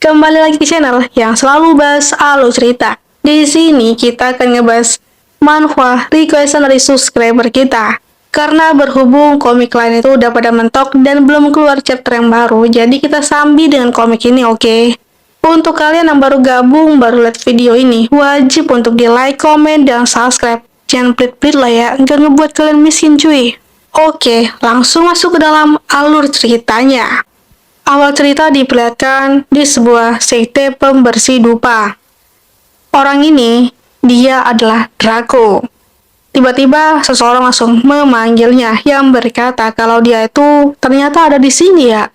Kembali lagi ke channel yang selalu bahas alur cerita. Di sini kita akan ngebahas manhwa requestan dari subscriber kita. Karena berhubung komik lain itu udah pada mentok dan belum keluar chapter yang baru, jadi kita sambil dengan komik ini, oke? Untuk kalian yang baru gabung, baru lihat video ini, wajib untuk di like, komen, dan subscribe. Jangan pelit-pelit lah ya, nggak ngebuat kalian miskin cuy. Oke, langsung masuk ke dalam alur ceritanya. Awal cerita diperlihatkan di sebuah sekte pembersih dupa. Orang ini, dia adalah Draco. Tiba-tiba seseorang langsung memanggilnya yang berkata kalau dia itu ternyata ada di sini ya.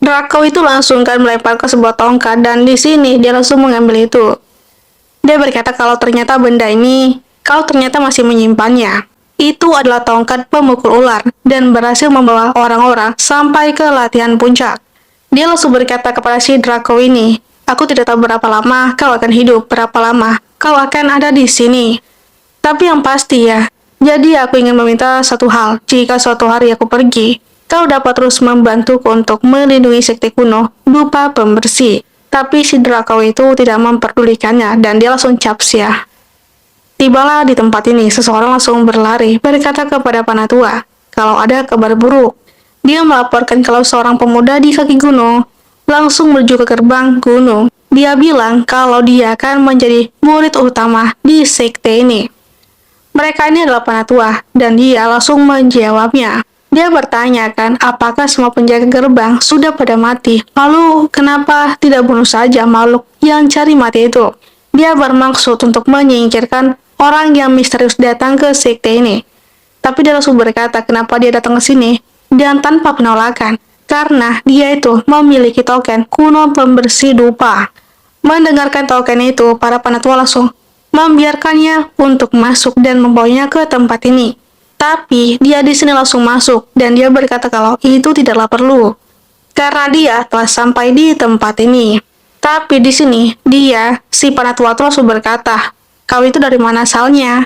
Draco itu langsung kan melempar ke sebuah tongkat dan di sini dia langsung mengambil itu. Dia berkata kalau ternyata benda ini, kau ternyata masih menyimpannya. Itu adalah tongkat pemukul ular dan berhasil membawa orang-orang sampai ke latihan puncak. Dia langsung berkata kepada si Draco ini, aku tidak tahu berapa lama kau akan hidup, berapa lama kau akan ada di sini. Tapi yang pasti ya, jadi aku ingin meminta satu hal, jika suatu hari aku pergi, kau dapat terus membantuku untuk melindungi sekte kuno, dupa pembersih. Tapi si Draco itu tidak memperdulikannya dan dia langsung capsiah. Tibalah di tempat ini, seseorang langsung berlari, berkata kepada Panatua, kalau ada kabar buruk. Dia melaporkan kalau seorang pemuda di kaki gunung langsung menuju ke gerbang gunung. Dia bilang kalau dia akan menjadi murid utama di sekte ini. Mereka ini adalah Panatua, dan dia langsung menjawabnya. Dia bertanyakan apakah semua penjaga gerbang sudah pada mati, lalu kenapa tidak bunuh saja makhluk yang cari mati itu. Dia bermaksud untuk menyingkirkan orang yang misterius datang ke sekte ini. Tapi dia langsung berkata kenapa dia datang ke sini, dan tanpa penolakan, karena dia itu memiliki token kuno pembersih dupa. Mendengarkan token itu, para Panatua langsung membiarkannya untuk masuk dan membawanya ke tempat ini. Tapi dia di sini langsung masuk dan dia berkata kalau itu tidaklah perlu, karena dia telah sampai di tempat ini. Tapi di sini dia, si Panatua langsung berkata, kau itu dari mana asalnya?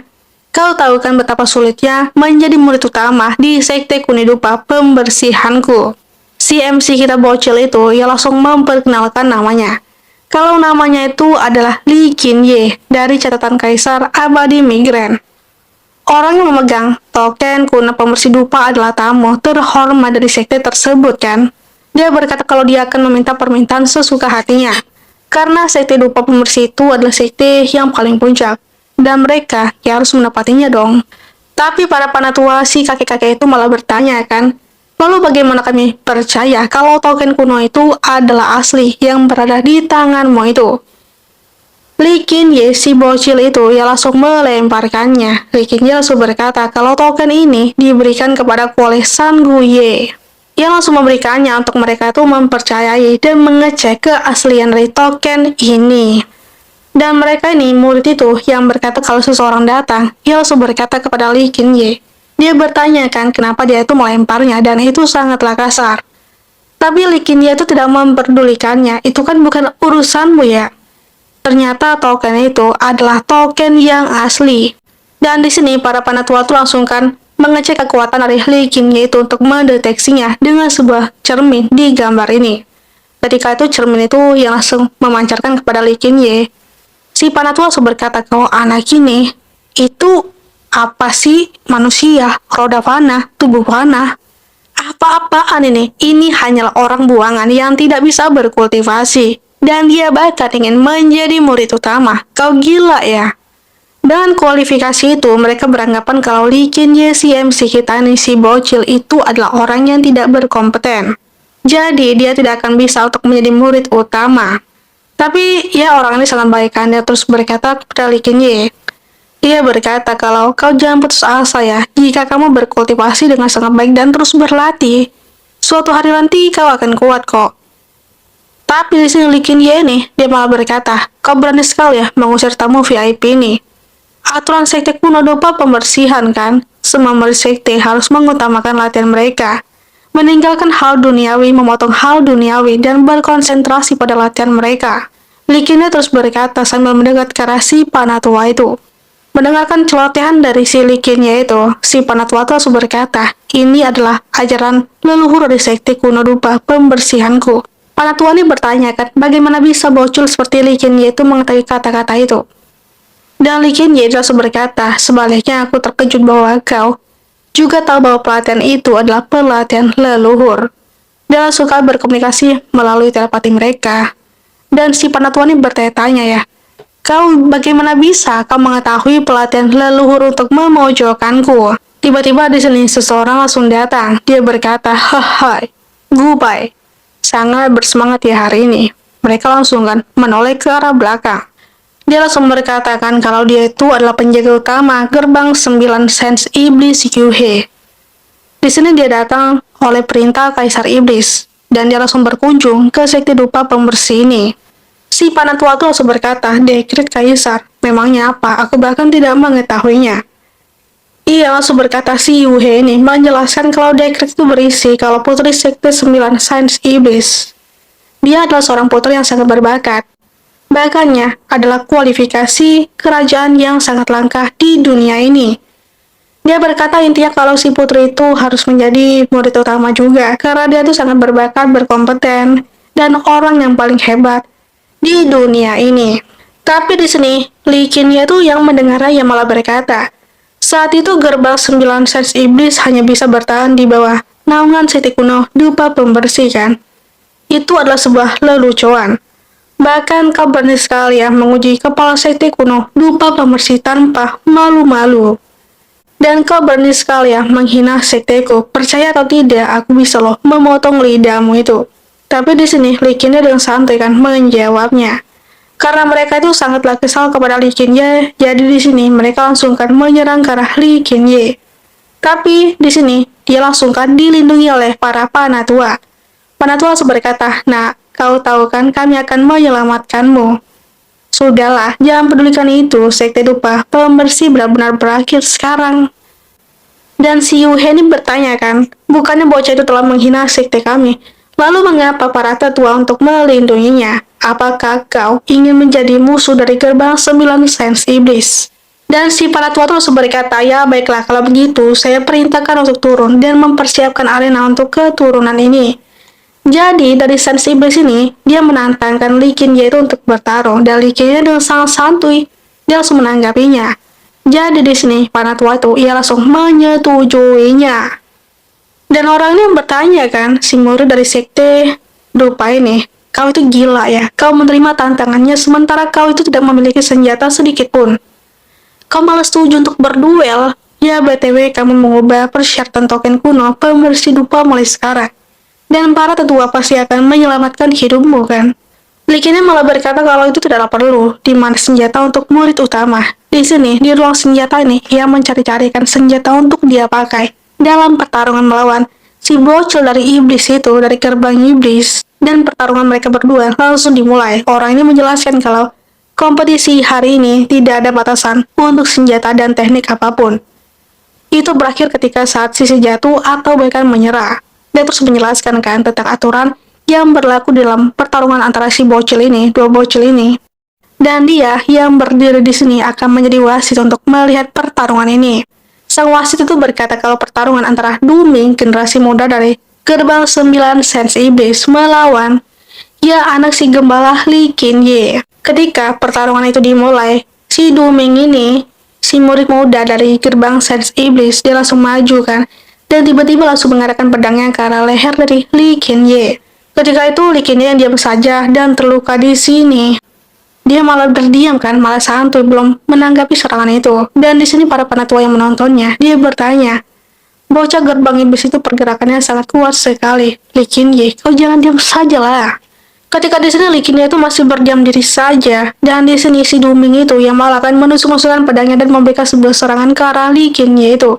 Kau tahu kan betapa sulitnya menjadi murid utama di sekte Kunidupa pembersihanku. Si MC kita bocil itu, ia langsung memperkenalkan namanya. Kalau namanya itu adalah Li Qinye dari catatan Kaisar Abadi Migran. Orang yang memegang token kuno pembersih dupa adalah tamu terhormat dari sekte tersebut kan. Dia berkata kalau dia akan meminta permintaan sesuka hatinya. Karena sekte dupa pembersih itu adalah sekte yang paling puncak. Dan mereka ya harus mendapatinya dong. Tapi para Panatua, si kakek-kakek itu malah bertanya kan, lalu bagaimana kami percaya kalau token kuno itu adalah asli yang berada di tanganmu itu? Li Qinye, si bocil itu, ya langsung melemparkannya. Li Qinye langsung berkata kalau token ini diberikan kepadaku oleh San Guye. Ia langsung memberikannya untuk mereka itu mempercayai dan mengecek keaslian dari token ini. Dan mereka ini murid itu yang berkata kalau seseorang datang, ia langsung berkata kepada Li Qinye. Dia bertanya kan kenapa dia itu melemparnya dan itu sangatlah kasar. Tapi Li Qinye itu tidak memperdulikannya, itu kan bukan urusanmu ya. Ternyata token itu adalah token yang asli. Dan di sini para Panatua itu langsung kan mengecek kekuatan dari Li Qinye itu untuk mendeteksinya dengan sebuah cermin di gambar ini. Ketika itu cermin itu yang langsung memancarkan kepada Li Qinye. Si Panatua langsung berkata kalau anak ini itu apa sih manusia, roda panah, tubuh panah? Apa-apaan ini? Ini hanyalah orang buangan yang tidak bisa berkultivasi. Dan dia bahkan ingin menjadi murid utama. Kau gila ya? Dengan kualifikasi itu, mereka beranggapan kalau Li Qinye si MC kita nih, si bocil itu adalah orang yang tidak berkompeten. Jadi dia tidak akan bisa untuk menjadi murid utama. Tapi ya orang ini sangat baik kan, dia terus berkata kepada Li Qinye. Dia berkata kalau kau jangan putus asa ya, jika kamu berkultivasi dengan sangat baik dan terus berlatih, suatu hari nanti kau akan kuat kok. Tapi di sini Li Qinye nih, dia malah berkata, kau berani sekali ya mengusir tamu VIP ini. Aturan sekte kuno dupa pembersihan kan, semua murid sekte harus mengutamakan latihan mereka. Meninggalkan hal duniawi, memotong hal duniawi, dan berkonsentrasi pada latihan mereka. Li Qinye terus berkata sambil mendekat ke arah si Panatua itu. Mendengarkan celotehan dari si Li Qinye itu, si Panatua langsung berkata, ini adalah ajaran leluhur dari sekte kuno dupa pembersihanku. Panatua ini bertanya kan, bagaimana bisa bocil seperti Li Qianye itu mengetahui kata-kata itu? Dan Li Qianye langsung berkata, sebaliknya aku terkejut bahwa kau juga tahu bahwa pelatihan itu adalah pelatihan leluhur. Dia langsung berkomunikasi melalui telepati mereka. Dan si Panatua ini bertanya-tanya ya, kau bagaimana bisa kau mengetahui pelatihan leluhur untuk memojokkanku? Tiba-tiba di sini seseorang langsung datang. Dia berkata, "Hai, Gubai, sangat bersemangat ya hari ini." Mereka langsung kan menoleh ke arah belakang. Dia langsung berkatakan kalau dia itu adalah penjaga utama gerbang 9 Sens Iblis Yuhe. Di sini dia datang oleh perintah Kaisar Iblis, dan dia langsung berkunjung ke sekte dupa pembersih ini. Si Panatua itu langsung berkata, "Dekret Kaisar, memangnya apa? Aku bahkan tidak mengetahuinya." Ia langsung berkata si Yuhe ini menjelaskan kalau dekret itu berisi kalau putri sekte 9 Sains Iblis. Dia adalah seorang putri yang sangat berbakat. Bakatnya adalah kualifikasi kerajaan yang sangat langka di dunia ini. Dia berkata intinya kalau si putri itu harus menjadi murid utama juga, karena dia itu sangat berbakat, berkompeten, dan orang yang paling hebat di dunia ini. Tapi di sini, Li Qianye itu yang mendengarnya yang malah berkata, saat itu gerbang 9 sens iblis hanya bisa bertahan di bawah naungan sekte kuno dupa pembersih kan. Itu adalah sebuah lelucon. Bahkan kau berani sekali ya menguji kepala sekte kuno dupa pembersih tanpa malu-malu. Dan kau berani sekali ya menghina sekteku. Percaya atau tidak, aku bisa loh memotong lidahmu itu. Tapi di sini Li Qianye dengan santai kan menjawabnya. Karena mereka itu sangatlah kesal kepada Li Qianye, jadi di sini mereka langsung kan menyerang ke arah Li Qianye. Tapi di sini dia langsung kan dilindungi oleh para Panatua. Panatua langsung berkata, "Nah, kau tahu kan kami akan menyelamatkanmu." Sudahlah, jangan pedulikan itu, sekte dupa pembersih benar-benar berakhir sekarang. Dan si Yuhe ini bertanya kan, bukannya bocah itu telah menghina sekte kami, lalu mengapa para tetua untuk melindunginya? Apakah kau ingin menjadi musuh dari gerbang 9 Sens Iblis? Dan si para tua terus berkata, ya baiklah kalau begitu, saya perintahkan untuk turun dan mempersiapkan arena untuk keturunan ini. Jadi dari Sens Iblis ini, dia menantangkan Li Qianye itu untuk bertarung, dan Li Qianye dengan sangat santuy, dia langsung menanggapinya. Jadi di sini, Panatua itu, ia langsung menyetujuinya. Dan orang ini bertanya kan, si murid dari sekte dupa ini, kau itu gila ya, kau menerima tantangannya sementara kau itu tidak memiliki senjata sedikit pun. Kau malah setuju untuk berduel, ya BTW kamu mengubah persyaratan token kuno pembersih dupa mulai sekarang. Dan para tetua pasti akan menyelamatkan hidupmu kan. Li Qianye malah berkata kalau itu tidaklah perlu, di mana senjata untuk murid utama. Di sini, di ruang senjata ini, ia mencari-carikan senjata untuk dia pakai dalam pertarungan melawan si bocil dari iblis itu, dari gerbang iblis. Dan pertarungan mereka berdua langsung dimulai. Orang ini menjelaskan kalau kompetisi hari ini tidak ada batasan untuk senjata dan teknik apapun. Itu berakhir ketika saat sisi jatuh atau bahkan menyerah. Dia terus menjelaskan kan tentang aturan yang berlaku dalam pertarungan antara si bocil ini, dua bocil ini. Dan dia yang berdiri di sini akan menjadi wasit untuk melihat pertarungan ini. Sang wasit itu berkata kalau pertarungan antara Duming, generasi muda dari gerbang 9 Sens Iblis, melawan ya anak si gembala Li Qianye. Ketika pertarungan itu dimulai, si Duming ini, si murid muda dari gerbang Sens Iblis, dia langsung maju kan, dan tiba-tiba langsung mengarahkan pedangnya ke arah leher dari Li Qianye. Ketika itu Li Qianye yang diam saja dan terluka di sini. Dia malah berdiam kan, malah santuy belum menanggapi serangan itu. Dan di sini para penatua yang menontonnya, dia bertanya, bocah gerbang iblis itu pergerakannya sangat kuat sekali. Li Qianye, kau jangan diam saja lah. Ketika di sini Li Qianye itu masih berdiam diri saja, dan di sini si Duming itu yang malah akan menusuk-nusukkan pedangnya dan memberikan sebuah serangan ke arah Li Qianye itu.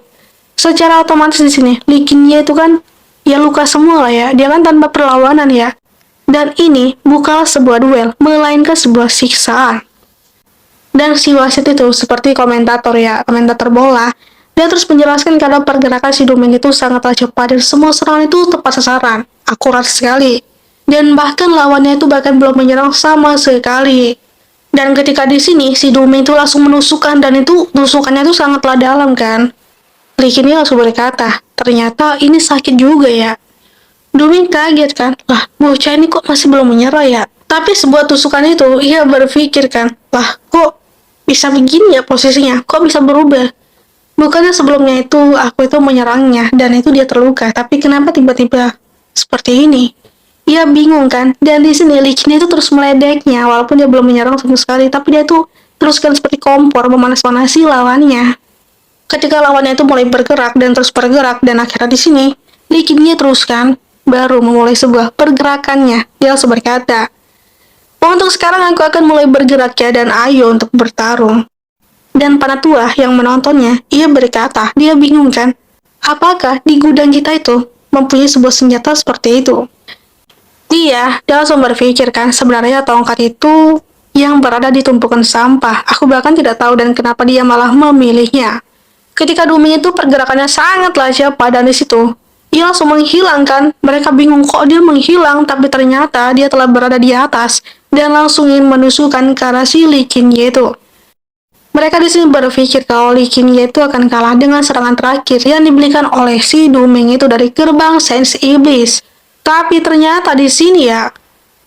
Secara otomatis di sini Li Qianye itu kan ya luka semua lah ya, dia kan tanpa perlawanan ya. Dan ini bukanlah sebuah duel, melainkan sebuah siksaan. Dan si wasit itu seperti komentator ya, komentator bola, dia terus menjelaskan kalau pergerakan si Duming itu sangatlah cepat dan semua serangan itu tepat sasaran, akurat sekali. Dan bahkan lawannya itu bahkan belum menyerang sama sekali. Dan ketika di sini si Duming itu langsung menusukkan dan itu tusukannya itu sangatlah dalam kan. Li Qianye langsung berkata, ternyata ini sakit juga ya. Duming kaget kan, lah bocah ini kok masih belum menyerah ya? Tapi sebuah tusukan itu, ia berpikir kan, lah kok bisa begini ya posisinya, kok bisa berubah? Bukannya sebelumnya itu aku itu menyerangnya dan itu dia terluka, tapi kenapa tiba-tiba seperti ini? Ia bingung kan, dan di sini Licin itu terus meledeknya, walaupun dia belum menyerang sama sekali, tapi dia tuh teruskan seperti kompor memanas-manasi lawannya. Ketika lawannya itu mulai bergerak dan terus bergerak, dan akhirnya di sini Licinnya teruskan, baru memulai sebuah pergerakannya. Dia langsung berkata, untuk sekarang aku akan mulai bergerak ya, dan ayo untuk bertarung. Dan Panatua yang menontonnya, ia berkata, dia bingung kan, apakah di gudang kita itu mempunyai sebuah senjata seperti itu? Dia langsung berpikir kan, sebenarnya tongkat itu yang berada di tumpukan sampah. Aku bahkan tidak tahu dan kenapa dia malah memilihnya. Ketika Duming itu pergerakannya sangatlah cepat dan di situ ia langsung menghilang kan. Mereka bingung kok dia menghilang, tapi ternyata dia telah berada di atas dan langsung ingin menusukkan ke arah si Li Qingye itu. Mereka di sini berpikir kalau Li Qingye itu akan kalah dengan serangan terakhir yang diberikan oleh si Duming itu dari gerbang Sains Iblis. Tapi ternyata di sini ya,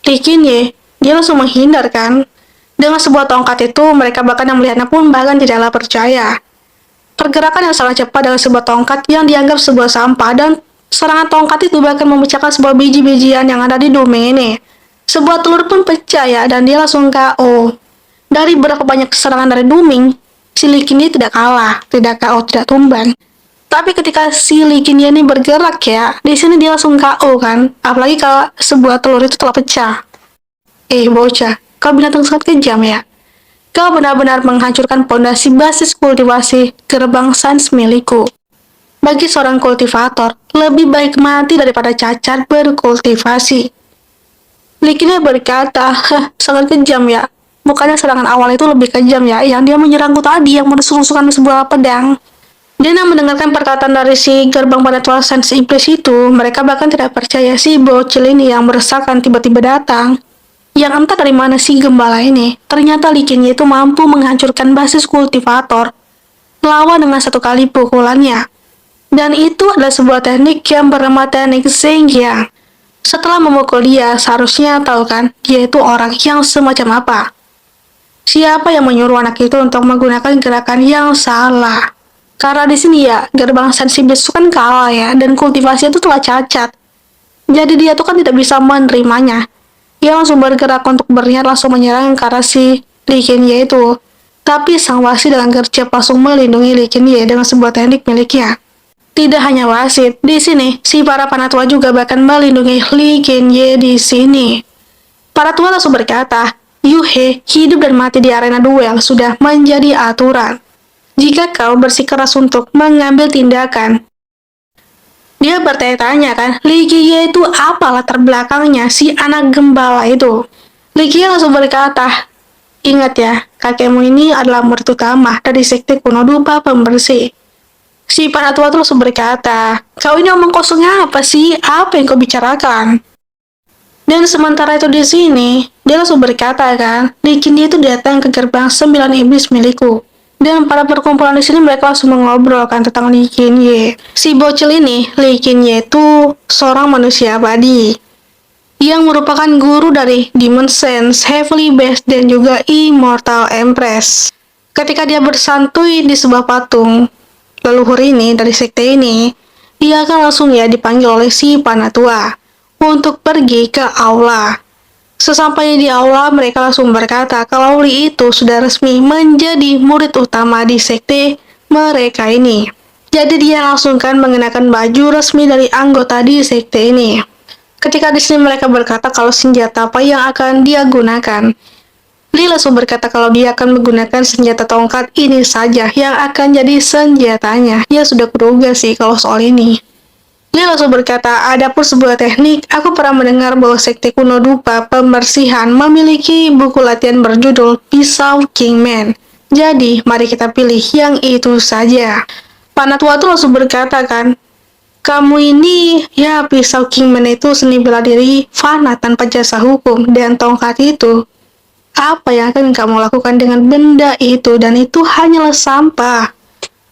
Li Qingye dia langsung menghindar kan. Dengan sebuah tongkat itu, mereka bahkan yang melihatnya pun bahkan tidaklah percaya. Pergerakan yang sangat cepat dengan sebuah tongkat yang dianggap sebuah sampah, dan serangan tongkat itu bahkan memecahkan sebuah biji-bijian yang ada di Duming ini. Sebuah telur pun pecah ya, dan dia langsung KO. Dari berapa banyak serangan dari Duming, si Li Qingye tidak kalah, tidak KO, tidak tumbang. Tapi ketika si Li Qingye ini bergerak ya, di sini dia langsung KO kan. Apalagi kalau sebuah telur itu telah pecah. Bocah, kau binatang sangat kejam ya. Kau benar-benar menghancurkan pondasi basis kultivasi gerbang sains milikku. Bagi seorang kultivator, lebih baik mati daripada cacat berkultivasi. Li Qingye berkata, sangat kejam ya. Bukannya serangan awal itu lebih kejam ya, yang dia menyerangku tadi, yang menusuk-nusukkan sebuah pedang. Dan yang mendengarkan perkataan dari si gerbang Panatua Sains Iblis itu, mereka bahkan tidak percaya si bocil ini yang meresahkan tiba-tiba datang. Yang entah dari mana si gembala ini, ternyata Li Qingye itu mampu menghancurkan basis kultivator lawan dengan satu kali pukulannya. Dan itu adalah sebuah teknik yang bernama teknik Zhengyang. Setelah memukul dia, seharusnya tahu kan, dia itu orang yang semacam apa. Siapa yang menyuruh anak itu untuk menggunakan gerakan yang salah? Karena di sini ya, gerbang sensibilis itu kan kalah ya, dan kultivasi itu telah cacat. Jadi dia tuh kan tidak bisa menerimanya. Ia langsung bergerak untuk berniat langsung menyerang ke arah si Li Qingye itu. Tapi sang wasit dengan gercep langsung melindungi Li Qingye dengan sebuah teknik miliknya. Tidak hanya wasit, di sini si para panatua juga bahkan melindungi Li Qingye di sini. Para tua langsung berkata, Yu He, hidup dan mati di arena duel sudah menjadi aturan. Jika kau bersikeras untuk mengambil tindakan, dia bertanya-tanya kan, Li Qingye itu apa latar belakangnya si anak gembala itu? Li Qingye langsung berkata, ingat ya, kakekmu ini adalah murid utama dari sekte kuno dupa pembersih. Si Panatua tuh langsung berkata, kau ini omong kosongnya apa sih? Apa yang kau bicarakan? Dan sementara itu di sini, dia langsung berkata kan, Li Qingye itu datang ke gerbang 9 iblis milikku. Dan pada perkumpulan di sini mereka langsung mengobrolkan tentang Li Qingye. Si bocil ini, Li Qingye itu seorang manusia abadi yang merupakan guru dari Demon Sense, Heavenly Beast, dan juga Immortal Empress. Ketika dia bersantui di sebuah patung leluhur ini dari sekte ini, dia akan langsung ya dipanggil oleh si Panatua untuk pergi ke aula. Sesampainya di aula, mereka langsung berkata kalau Li itu sudah resmi menjadi murid utama di sekte mereka ini. Jadi dia langsung kan mengenakan baju resmi dari anggota di sekte ini. Ketika di sini mereka berkata kalau senjata apa yang akan dia gunakan, Li langsung berkata kalau dia akan menggunakan senjata tongkat ini saja yang akan jadi senjatanya. Ya sudah kuduga sih kalau soal ini. Dia langsung berkata, ada pun sebuah teknik, aku pernah mendengar bahwa sekte kuno dupa pembersihan memiliki buku latihan berjudul Pisau Kingman. Jadi, mari kita pilih yang itu saja. Panatua tuh langsung berkata kan, kamu ini, ya Pisau Kingman itu seni bela diri fana tanpa jasa hukum, dan tongkat itu. Apa yang akan kamu lakukan dengan benda itu, dan itu hanyalah sampah.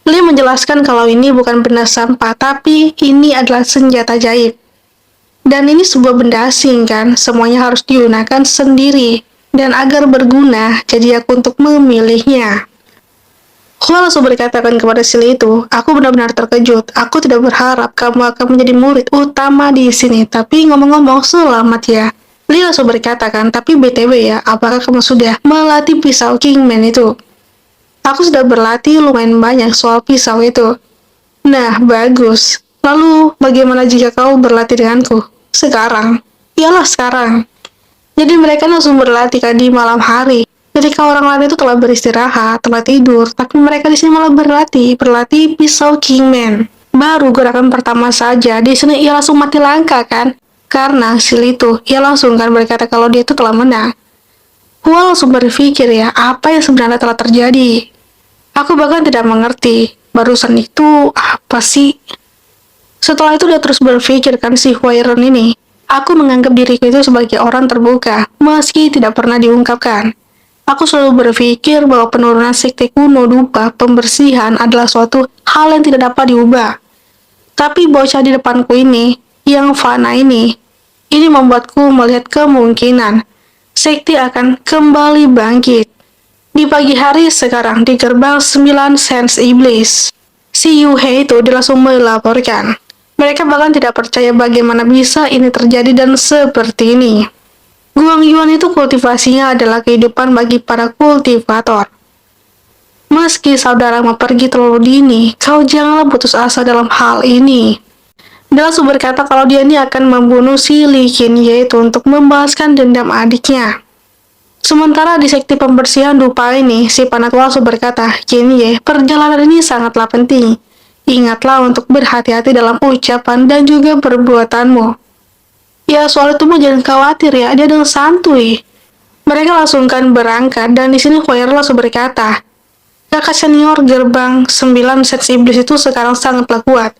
Li menjelaskan kalau ini bukan benda sampah, tapi ini adalah senjata jaib. Dan ini sebuah benda asing kan, semuanya harus digunakan sendiri. Dan agar berguna, jadi aku untuk memilihnya. Hua langsung berkatakan kepada si Li itu, aku benar-benar terkejut. Aku tidak berharap kamu akan menjadi murid utama di sini. Tapi ngomong-ngomong, selamat ya. Li langsung berkatakan, tapi BTW ya, apakah kamu sudah melatih pisau Kingman itu? Aku sudah berlatih lumayan banyak soal pisau itu. Nah, bagus. Lalu, bagaimana jika kau berlatih denganku? Sekarang. Iyalah sekarang. Jadi mereka langsung berlatih kan di malam hari. Ketika orang lain itu telah beristirahat, telah tidur, tapi mereka di sini malah berlatih pisau Kingman. Baru gerakan pertama saja, di sini ia langsung mati langka kan? Karena sil itu, ia langsung kan berkata kalau dia itu telah menang. Hua langsung berpikir ya, apa yang sebenarnya telah terjadi? Aku bahkan tidak mengerti, barusan itu apa sih? Setelah itu dia terus berpikir kan si Huairan ini. Aku menganggap diriku itu sebagai orang terbuka, meski tidak pernah diungkapkan. Aku selalu berpikir bahwa penurunan sekte kuno dupa pembersihan adalah suatu hal yang tidak dapat diubah. Tapi bocah di depanku ini, yang fana ini membuatku melihat kemungkinan sekte akan kembali bangkit. Di pagi hari sekarang di gerbang 9 Sense Iblis, si Yuhei itu langsung melaporkan. Mereka bahkan tidak percaya bagaimana bisa ini terjadi dan seperti ini. Guang Yuan itu kultivasinya adalah kehidupan bagi para kultivator. Meski saudaramu pergi terlalu dini, kau janganlah putus asa dalam hal ini. Dia langsung berkata kalau dia ini akan membunuh si Li Qinye itu untuk membalaskan dendam adiknya. Sementara di sekte pembersihan dupa ini, si Panatua langsung berkata, Qinye, perjalanan ini sangatlah penting. Ingatlah untuk berhati-hati dalam ucapan dan juga perbuatanmu. Ya, soal itu mah jangan khawatir ya, dia dengan santuy. Mereka langsung kan berangkat, dan di sini Huaira langsung berkata, kakak senior gerbang 9 Sense Iblis itu sekarang sangatlah kuat.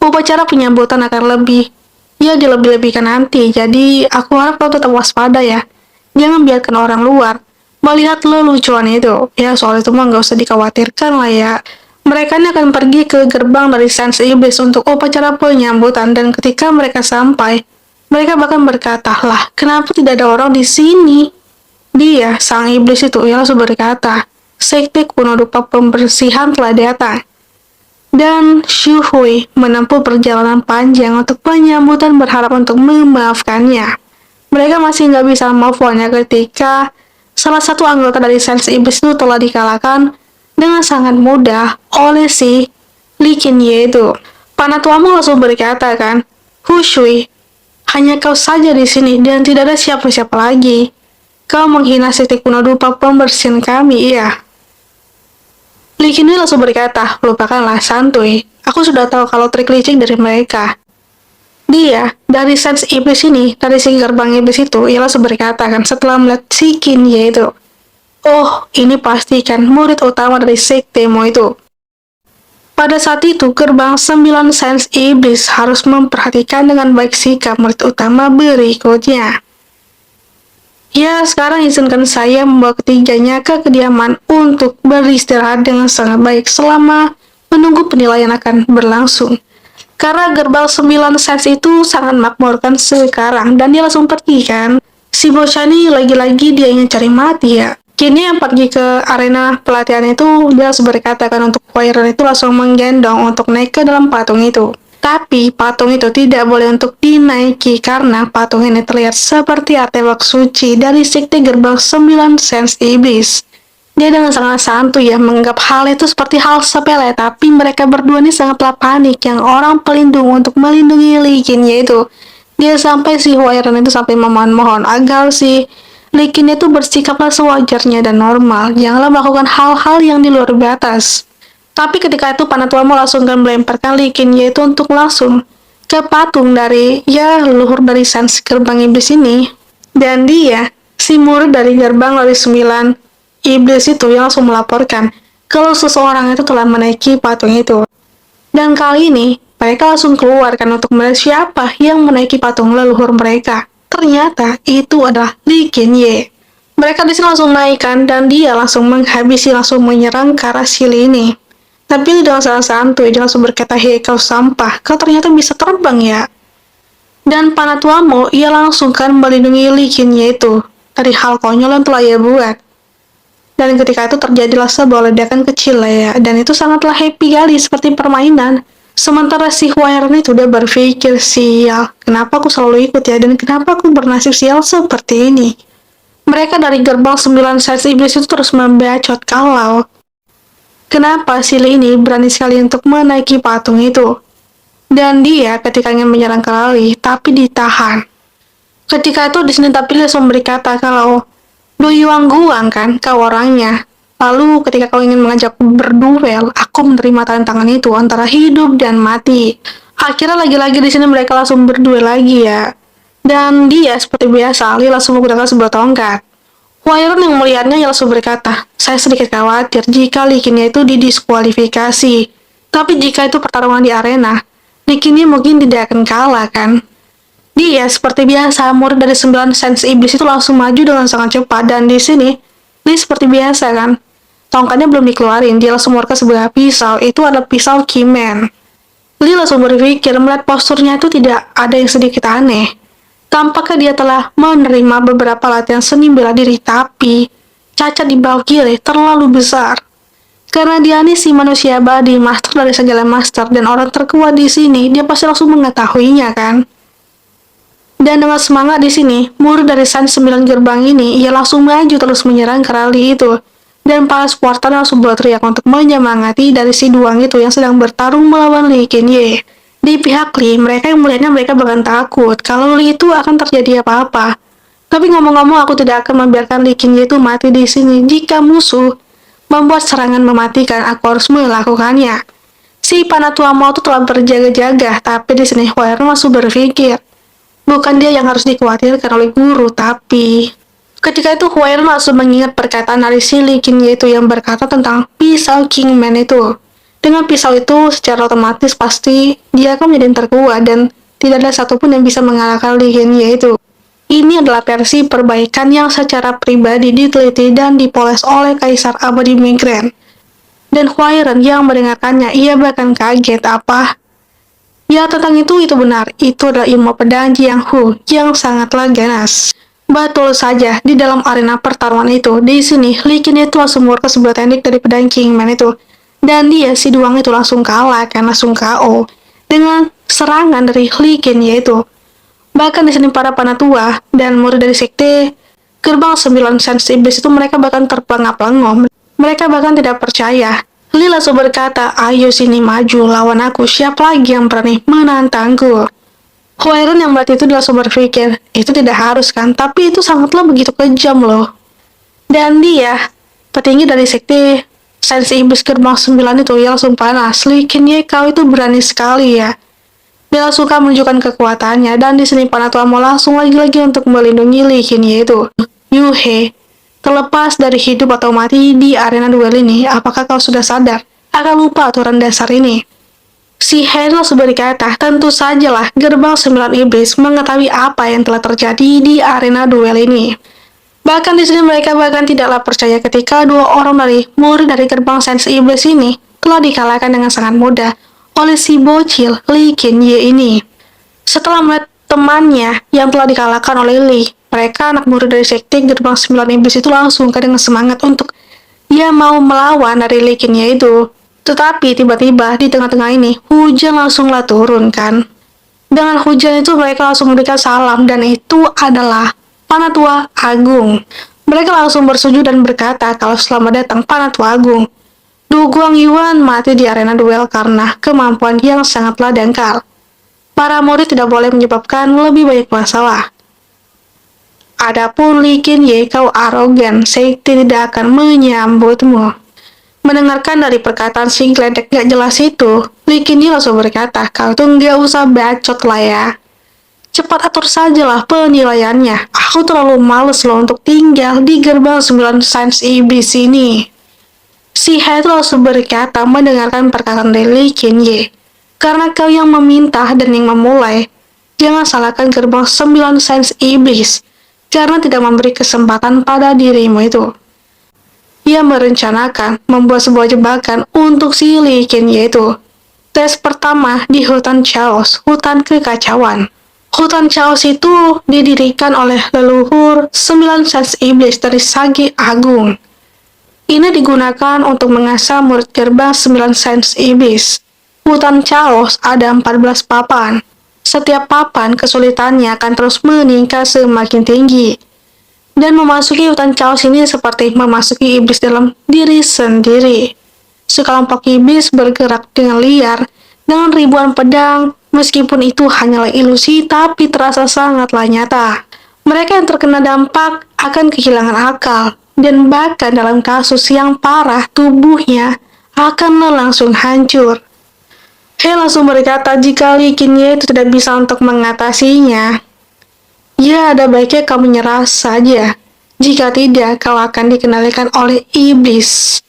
Upacara penyambutan akan dilebih-lebihkan nanti, jadi aku harap kau tetap waspada ya. Jangan biarkan orang luar melihat lelucuan itu. Ya, soal itu mah nggak usah dikhawatirkan lah ya. Mereka ini akan pergi ke gerbang dari Sense Iblis untuk upacara penyambutan, dan ketika mereka sampai, mereka bahkan berkata, lah, kenapa tidak ada orang di sini? Dia, sang iblis itu, ia langsung berkata, sekte kuno dupa pembersihan telah datang. Dan Xu Hui menempuh perjalanan panjang untuk penyambutan berharap untuk memaafkannya. Mereka masih nggak bisa move on-nya ketika salah satu anggota dari Sense Iblis itu telah dikalahkan dengan sangat mudah oleh si Li Qinye itu. Panatuamu langsung berkata kan, Hu Shui, hanya kau saja di sini dan tidak ada siapa-siapa lagi. Kau menghina sekte kuno dupa pembersihan kami, iya. Li Qinye langsung berkata, lupakanlah santuy. Aku sudah tahu kalau trik licik dari mereka. Dia, dari Sense Iblis ini, dari si gerbang iblis itu, ia langsung berkata kan setelah melihat si Qinye itu. Oh, ini pasti kan murid utama dari sektemu itu. Pada saat itu, gerbang 9 Sense Iblis harus memperhatikan dengan baik sikap murid utama berikutnya. Ya, sekarang izinkan saya membawa ketiganya ke kediaman untuk beristirahat dengan sangat baik selama menunggu penilaian akan berlangsung. Karena gerbang 9 Sense itu sangat makmur kan sekarang, dan dia langsung pergi kan. Si bocah ini lagi-lagi dia ingin cari mati ya. Kini yang pergi ke arena pelatihan itu, dia langsung berkatakan untuk Huairan itu langsung menggendong untuk naik ke dalam patung itu. Tapi patung itu tidak boleh untuk dinaiki karena patung ini terlihat seperti artefak suci dari sekte gerbang 9 Sense Iblis. Dia dengan sangat santuy ya menganggap hal itu seperti hal sepele, tapi mereka berdua ini sangatlah panik yang orang pelindung untuk melindungi Li Qinye itu. Dia sampai si Huairan itu sampai memohon-mohon agar si Li Qinye itu bersikaplah sewajarnya dan normal, janganlah melakukan hal-hal yang di luar batas. Tapi ketika itu Panatuamu langsung kan melemparkan Li Qinye itu untuk langsung ke patung dari leluhur dari Sense gerbang iblis ini. Dan dia, si murid dari gerbang dari 9 iblis itu yang langsung melaporkan kalau seseorang itu telah menaiki patung itu. Dan kali ini mereka langsung keluarkan untuk melihat siapa yang menaiki patung leluhur mereka. Ternyata itu adalah Li Qinye. Mereka di sini langsung naikkan dan dia langsung menghabisi, langsung menyerang ke arah si Li ini. Tapi dengan sangat santuy, dia langsung berkata, hei kau sampah, kau ternyata bisa terbang ya. Dan Panatuamo, ia langsung kan melindungi Lee Qinye itu dari hal konyol yang telah ia buat. Dan ketika itu terjadilah sebuah ledakan kecil lah ya, dan itu sangatlah happy kali seperti permainan. Sementara si Huairan itu udah berpikir, sial, kenapa aku selalu ikut ya, dan kenapa aku bernasib sial seperti ini. Mereka dari gerbang 9 Sains Iblis itu terus membacot kalau kenapa si Lee ini berani sekali untuk menaiki patung itu. Dan dia ketika ingin menyerang ke Lali, tapi ditahan. Ketika itu di sini tapi langsung berkata kalau Du Yuang Guang kan kau orangnya. Lalu ketika kau ingin mengajak berduel, aku menerima tantangan itu antara hidup dan mati. Akhirnya lagi-lagi di sini mereka langsung berduel lagi ya. Dan dia seperti biasa, Li langsung menggunakan sebuah tongkat. Huairan yang melihatnya langsung berkata, saya sedikit khawatir jika Li Qinye itu didiskualifikasi. Tapi jika itu pertarungan di arena, Li Qinye mungkin tidak akan kalah kan. Dia seperti biasa, murid dari 9 Sains Iblis itu langsung maju dengan sangat cepat, dan di sini Lee seperti biasa kan. Tongkatnya belum dikeluarin, dia langsung mengeluarkan sebuah pisau, itu adalah pisau Kimen. Lee langsung berpikir melihat posturnya itu tidak ada yang sedikit aneh. Tampaknya dia telah menerima beberapa latihan seni bela diri, tapi cacat di bawah kiri terlalu besar. Karena dia ini si manusia abadi, master dari segala master, dan orang terkuat di sini, dia pasti langsung mengetahuinya kan. Dan dengan semangat di sini, murid dari Sains 9 gerbang ini, ia langsung maju terus menyerang ke rally itu. Dan para supporter langsung berteriak untuk menyemangati dari si Duang itu yang sedang bertarung melawan Lee Qinye. Di pihak Lee, mereka yang melihatnya mereka bahkan takut kalau Lee itu akan terjadi apa-apa. Tapi ngomong-ngomong, aku tidak akan membiarkan Lee Qinye itu mati di sini. Jika musuh membuat serangan mematikan, aku harus melakukannya. Si Panatuamo itu telah berjaga-jaga, tapi di sini Huairan langsung berpikir, bukan dia yang harus dikhawatirkan oleh guru, tapi ketika itu Huairan langsung mengingat perkataan dari si Lee Qinye itu yang berkata tentang pisau Kingman itu. Dengan pisau itu secara otomatis pasti dia akan menjadi yang terkuat dan tidak ada satupun yang bisa mengalahkan Lee Qinye itu. Ini adalah versi perbaikan yang secara pribadi diteliti dan dipoles oleh Kaisar Abadi Migran. Dan Huairan yang mendengarkannya, ia bahkan kaget apa ya, tentang itu benar. Itu adalah ilmu pedang Jiang Hu yang sangatlah ganas. Betul saja, di dalam arena pertarungan itu, di sini Lee Qinye itu langsung mengeluarkan sebuah teknik dari pedang Kingman itu. Dan dia, si Duang itu langsung kalah, kan langsung KO dengan serangan dari Lee Qinye itu. Bahkan di sini para panatua dan murid dari sekte gerbang 9 Sains Iblis itu mereka bahkan terpelengap-pelengok. Mereka bahkan tidak percaya. Lee langsung berkata, ayo sini maju, lawan aku, siapa lagi yang berani menantangku? Huairan yang melihat itu langsung berpikir, itu tidak harus kan, tapi itu sangatlah begitu kejam loh. Dan dia, petinggi dari sekte Sains Iblis gerbang 9 itu, ia langsung panas, Lee Qinye kau itu berani sekali ya. Dia langsung menunjukkan kekuatannya, dan di sini Panatuamo langsung lagi-lagi untuk melindungi Lee Qinye itu. Yuhe, terlepas dari hidup atau mati di arena duel ini, apakah kau sudah sadar akan lupa aturan dasar ini? Si Hen langsung berkata, tentu sajalah gerbang 9 iblis mengetahui apa yang telah terjadi di arena duel ini. Bahkan di sini mereka bahkan tidaklah percaya ketika dua orang dari murid dari gerbang Sains Iblis ini telah dikalahkan dengan sangat mudah oleh si bocil Lee Qinye ini. Setelah melihat temannya yang telah dikalahkan oleh Lee, mereka anak murid dari sekte gerbang 9 iblis itu langsung dengan semangat untuk ia mau melawan dari Lee Qinye itu. Tetapi tiba-tiba di tengah-tengah ini hujan langsunglah turun kan. Dengan hujan itu mereka langsung memberikan salam, dan itu adalah Panatua Agung. Mereka langsung bersujud dan berkata kalau selamat datang Panatua Agung. Du Guangyuan mati di arena duel karena kemampuan yang sangatlah dangkal. Para murid tidak boleh menyebabkan lebih banyak masalah. Adapun Lee Qinye, kau arogan, sekte tidak akan menyambutmu. Mendengarkan dari perkataan si geledek gak jelas itu, Lee Qinye langsung berkata, kau tuh gak usah bacot lah ya. Cepat atur sajalah penilaiannya. Aku terlalu males loh untuk tinggal di gerbang 9 Sains Iblis ini. Si Hai langsung berkata mendengarkan perkataan dari Lee Qinye. Karena kau yang meminta dan yang memulai, jangan salahkan gerbang 9 Sains Iblis karena tidak memberi kesempatan pada dirimu itu. Ia merencanakan membuat sebuah jebakan untuk si Lee Qinye itu. Tes pertama di hutan Chaos, hutan kekacauan. Hutan Chaos itu didirikan oleh leluhur 9 sains iblis dari Sage Agung. Ini digunakan untuk mengasah murid gerbang 9 sains iblis. Hutan Chaos ada 14 papan. Setiap papan kesulitannya akan terus meningkat semakin tinggi. Dan memasuki hutan Chaos ini seperti memasuki iblis dalam diri sendiri. Sekelompok iblis bergerak dengan liar, dengan ribuan pedang, meskipun itu hanyalah ilusi tapi terasa sangatlah nyata. Mereka yang terkena dampak akan kehilangan akal, dan bahkan dalam kasus yang parah tubuhnya akan langsung hancur. He langsung berkata jika Likinye itu tidak bisa untuk mengatasinya, ya ada baiknya kau menyerah saja. Jika tidak, kau akan dikendalikan oleh iblis.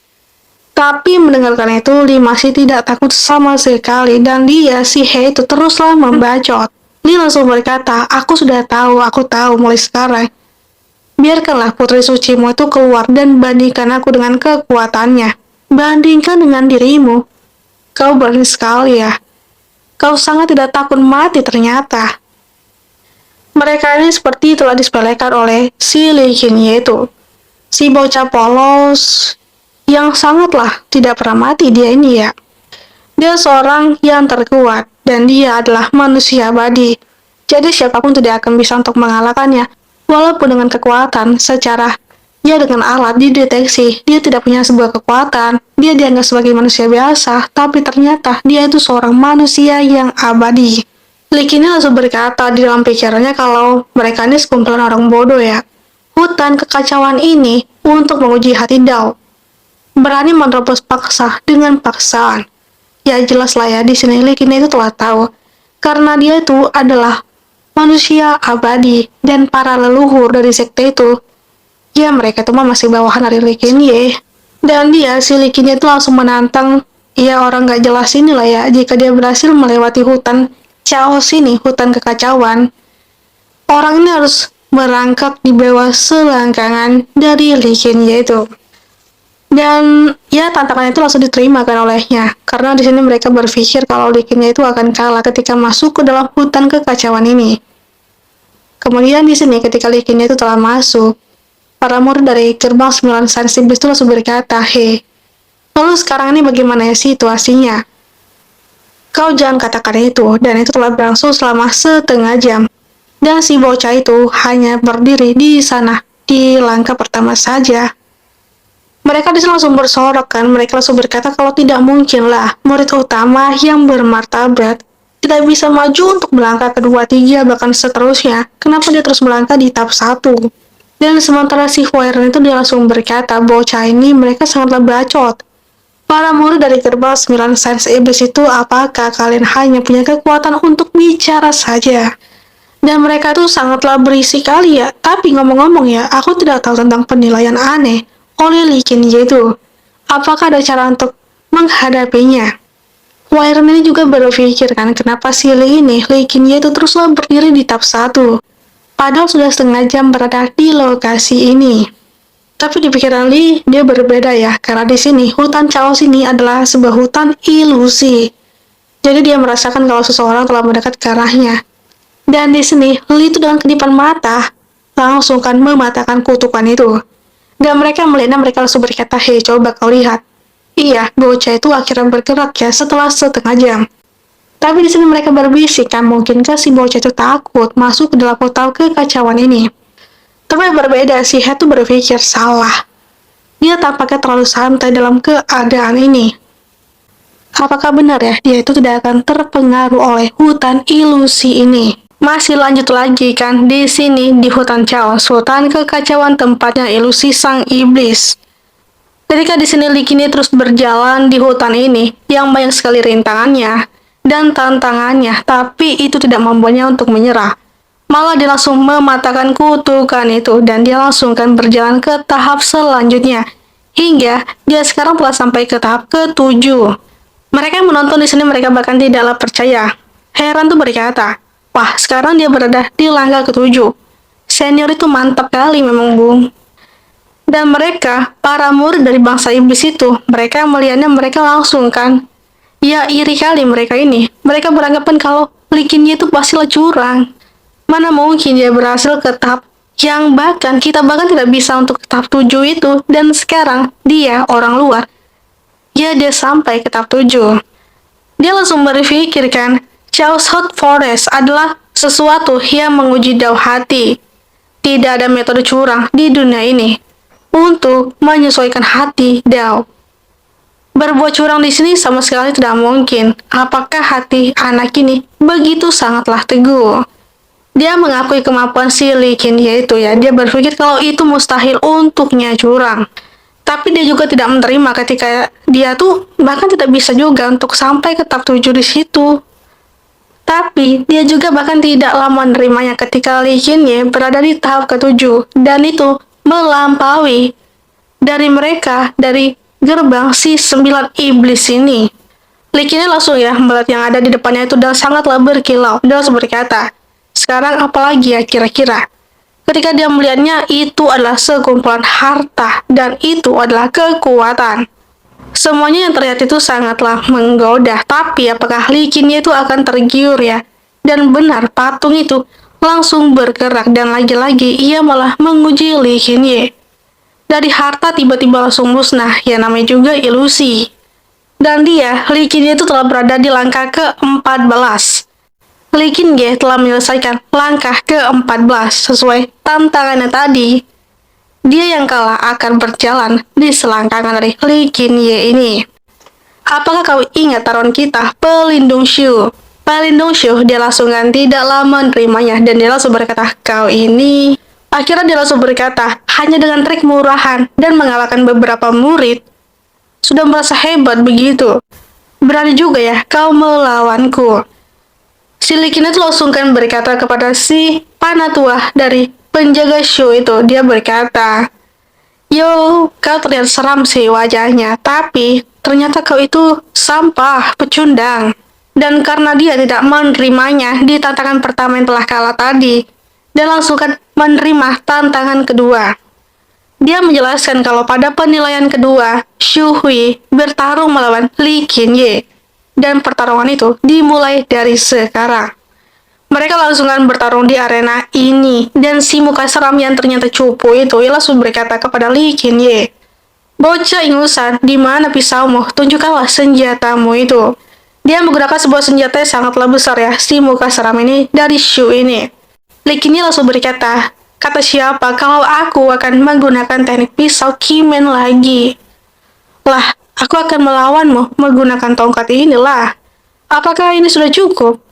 Tapi mendengarkan itu, Lee masih tidak takut sama sekali dan dia, si He itu teruslah membacot. Lee langsung berkata, aku tahu mulai sekarang. Biarkanlah putri sucimu itu keluar dan bandingkan aku dengan kekuatannya. Bandingkan dengan dirimu. Kau berani sekali ya. Kau sangat tidak takut mati ternyata. Mereka ini seperti telah disepelekan oleh si Lee Kinye itu. Si bocah polos yang sangatlah tidak pernah mati dia ini ya. Dia seorang yang terkuat dan dia adalah manusia abadi. Jadi siapapun tidak akan bisa untuk mengalahkannya. Walaupun dengan kekuatan secara ya dengan alat dideteksi, dia tidak punya sebuah kekuatan. Dia dianggap sebagai manusia biasa, tapi ternyata dia itu seorang manusia yang abadi. Likini langsung berkata di dalam pikirannya kalau mereka ini sekumpulan orang bodoh ya. Hutan kekacauan ini untuk menguji hati Dao. Berani menerobos paksa dengan paksaan. Ya jelas lah ya, di sini Likini itu telah tahu. Karena dia itu adalah manusia abadi dan para leluhur dari sekte itu. Ya mereka itu masih bawahan dari Likinye. Dan dia, si Likinye itu langsung menantang ya orang gak jelas ini lah ya. Jika dia berhasil melewati hutan Chaos ini, hutan kekacauan, orang ini harus merangkak di bawah selangkangan dari Likinye itu. Dan ya tantangan itu langsung diterima kan olehnya, karena di sini mereka berpikir kalau Likinye itu akan kalah ketika masuk ke dalam hutan kekacauan ini. Kemudian di sini ketika Likinye itu telah masuk, para murid dari gerbang 9 sains iblis itu langsung berkata, "Hei, lalu sekarang ini bagaimana ya situasinya? Kau jangan katakan itu," dan itu telah berlangsung selama setengah jam. Dan si bocah itu hanya berdiri di sana, di langkah pertama saja. Mereka di sana langsung bersorak kan, mereka langsung berkata kalau tidak mungkin lah, murid utama yang bermartabat tidak bisa maju untuk melangkah kedua, tiga, bahkan seterusnya. Kenapa dia terus melangkah di tahap 1? Dan sementara si Huairan itu dia langsung berkata, bocah ini mereka sangatlah bacot. Para murid dari gerbang 9 sains iblis itu, apakah kalian hanya punya kekuatan untuk bicara saja? Dan mereka tuh sangatlah berisi kali ya. Tapi ngomong-ngomong ya, aku tidak tahu tentang penilaian aneh oleh Likinye itu. Apakah ada cara untuk menghadapinya? Wairan ini juga berpikir kan, kenapa si Likinye itu teruslah berdiri di tahap 1. Padahal sudah setengah jam berada di lokasi ini. Tapi di pikiran Lee, dia berbeda ya, karena di sini hutan Chaos ini adalah sebuah hutan ilusi. Jadi dia merasakan kalau seseorang telah mendekat ke arahnya. Dan di sini, Lee itu dengan kedipan mata langsung kan mematahkan kutukan itu. Dan mereka melihatnya, mereka langsung berkata, "Hei, coba kau lihat." Iya, bocah itu akhirnya bergerak ya setelah setengah jam. Tapi di sini mereka berbisik kan, mungkinkah si bocah itu takut masuk ke dalam portal kekacauan ini? Tapi berbeda, si Head tuh berpikir salah. Dia tampaknya terlalu santai dalam keadaan ini. Apakah benar ya, dia itu tidak akan terpengaruh oleh hutan ilusi ini? Masih lanjut lagi kan, di sini di hutan Chaos, hutan kekacauan tempatnya ilusi sang iblis. Ketika di sini Likinye terus berjalan di hutan ini, yang banyak sekali rintangannya dan tantangannya, tapi itu tidak membuatnya untuk menyerah. Malah dia langsung mematahkan kutukan itu dan dia langsung kan berjalan ke tahap selanjutnya. Hingga dia sekarang telah sampai ke tahap ke-7. Mereka yang menonton di sini mereka bahkan tidaklah percaya. Heran tuh berkata, "Wah, sekarang dia berada di langkah ke-7. Senior itu mantap kali memang, Bung." Dan mereka, para murid dari bangsa iblis itu, mereka melihatnya mereka langsung kan. Ya iri kali mereka ini. Mereka beranggapan kalau Likinye itu pastilah curang. Mana mungkin dia berhasil ke tahap yang bahkan tidak bisa untuk ke tahap 7 itu, dan sekarang dia orang luar, ya dia sampai ke tahap 7. Dia langsung berpikir kan, Chaos Hot Forest adalah sesuatu yang menguji daun hati. Tidak ada metode curang di dunia ini untuk menyesuaikan hati Dao. Berbuat curang di sini sama sekali tidak mungkin. Apakah hati anak ini begitu sangatlah teguh? Dia mengakui kemampuan si Likin, yaitu ya, dia berpikir kalau itu mustahil untuknya curang. Tapi dia juga tidak menerima ketika dia tuh bahkan tidak bisa juga untuk sampai ke tahap 7 di situ. Tapi dia juga bahkan tidaklah menerimanya ketika Likin Ye berada di tahap ke-7 dan itu melampaui dari mereka dari gerbang si 9 iblis ini. Likinnya langsung ya melihat yang ada di depannya itu dan sangatlah berkilau. Dia langsung berkata, sekarang apalagi ya kira-kira? Ketika dia melihatnya, itu adalah sekumpulan harta dan itu adalah kekuatan. Semuanya yang terlihat itu sangatlah menggoda, tapi apakah Likinnya itu akan tergiur ya? Dan benar, patung itu langsung bergerak dan lagi-lagi ia malah menguji Likinye. Dari harta tiba-tiba langsung musnah, ya namanya juga ilusi. Dan dia, Likinye itu telah berada di langkah ke-14. Likinye telah menyelesaikan langkah ke-14 sesuai tantangannya tadi. Dia yang kalah akan berjalan di selangkangan dari Likinye ini. Apakah kau ingat taruhan kita, Pelindung Shu? Pelindung Shu, dia langsung kan tidak lama menerimanya dan dia langsung berkata, kau ini... Akhirnya dia langsung berkata, hanya dengan trik murahan dan mengalahkan beberapa murid, sudah merasa hebat begitu. Berani juga ya kau melawanku. Si Likin itu langsung kan berkata kepada si Panatua dari penjaga Shu itu. Dia berkata, yo, kau terlihat seram sih wajahnya, tapi ternyata kau itu sampah, pecundang. Dan karena dia tidak menerimanya di tantangan pertama yang telah kalah tadi, dia langsung kan menerima tantangan kedua. Dia menjelaskan kalau pada penilaian kedua, Xu Hui bertarung melawan Li Qinye. Dan pertarungan itu dimulai dari sekarang. Mereka langsung kan bertarung di arena ini. Dan si muka seram yang ternyata cupu itu langsung berkata kepada Li Qinye, bocah ingusan, di mana pisaumu? Tunjukkanlah senjatamu itu. Dia menggunakan sebuah senjata yang sangatlah besar ya, si muka seram ini dari Shu ini. Likinnya langsung berkata, kata siapa kalau aku akan menggunakan teknik pisau kimen lagi? Lah, aku akan melawanmu menggunakan tongkat inilah. Apakah ini sudah cukup?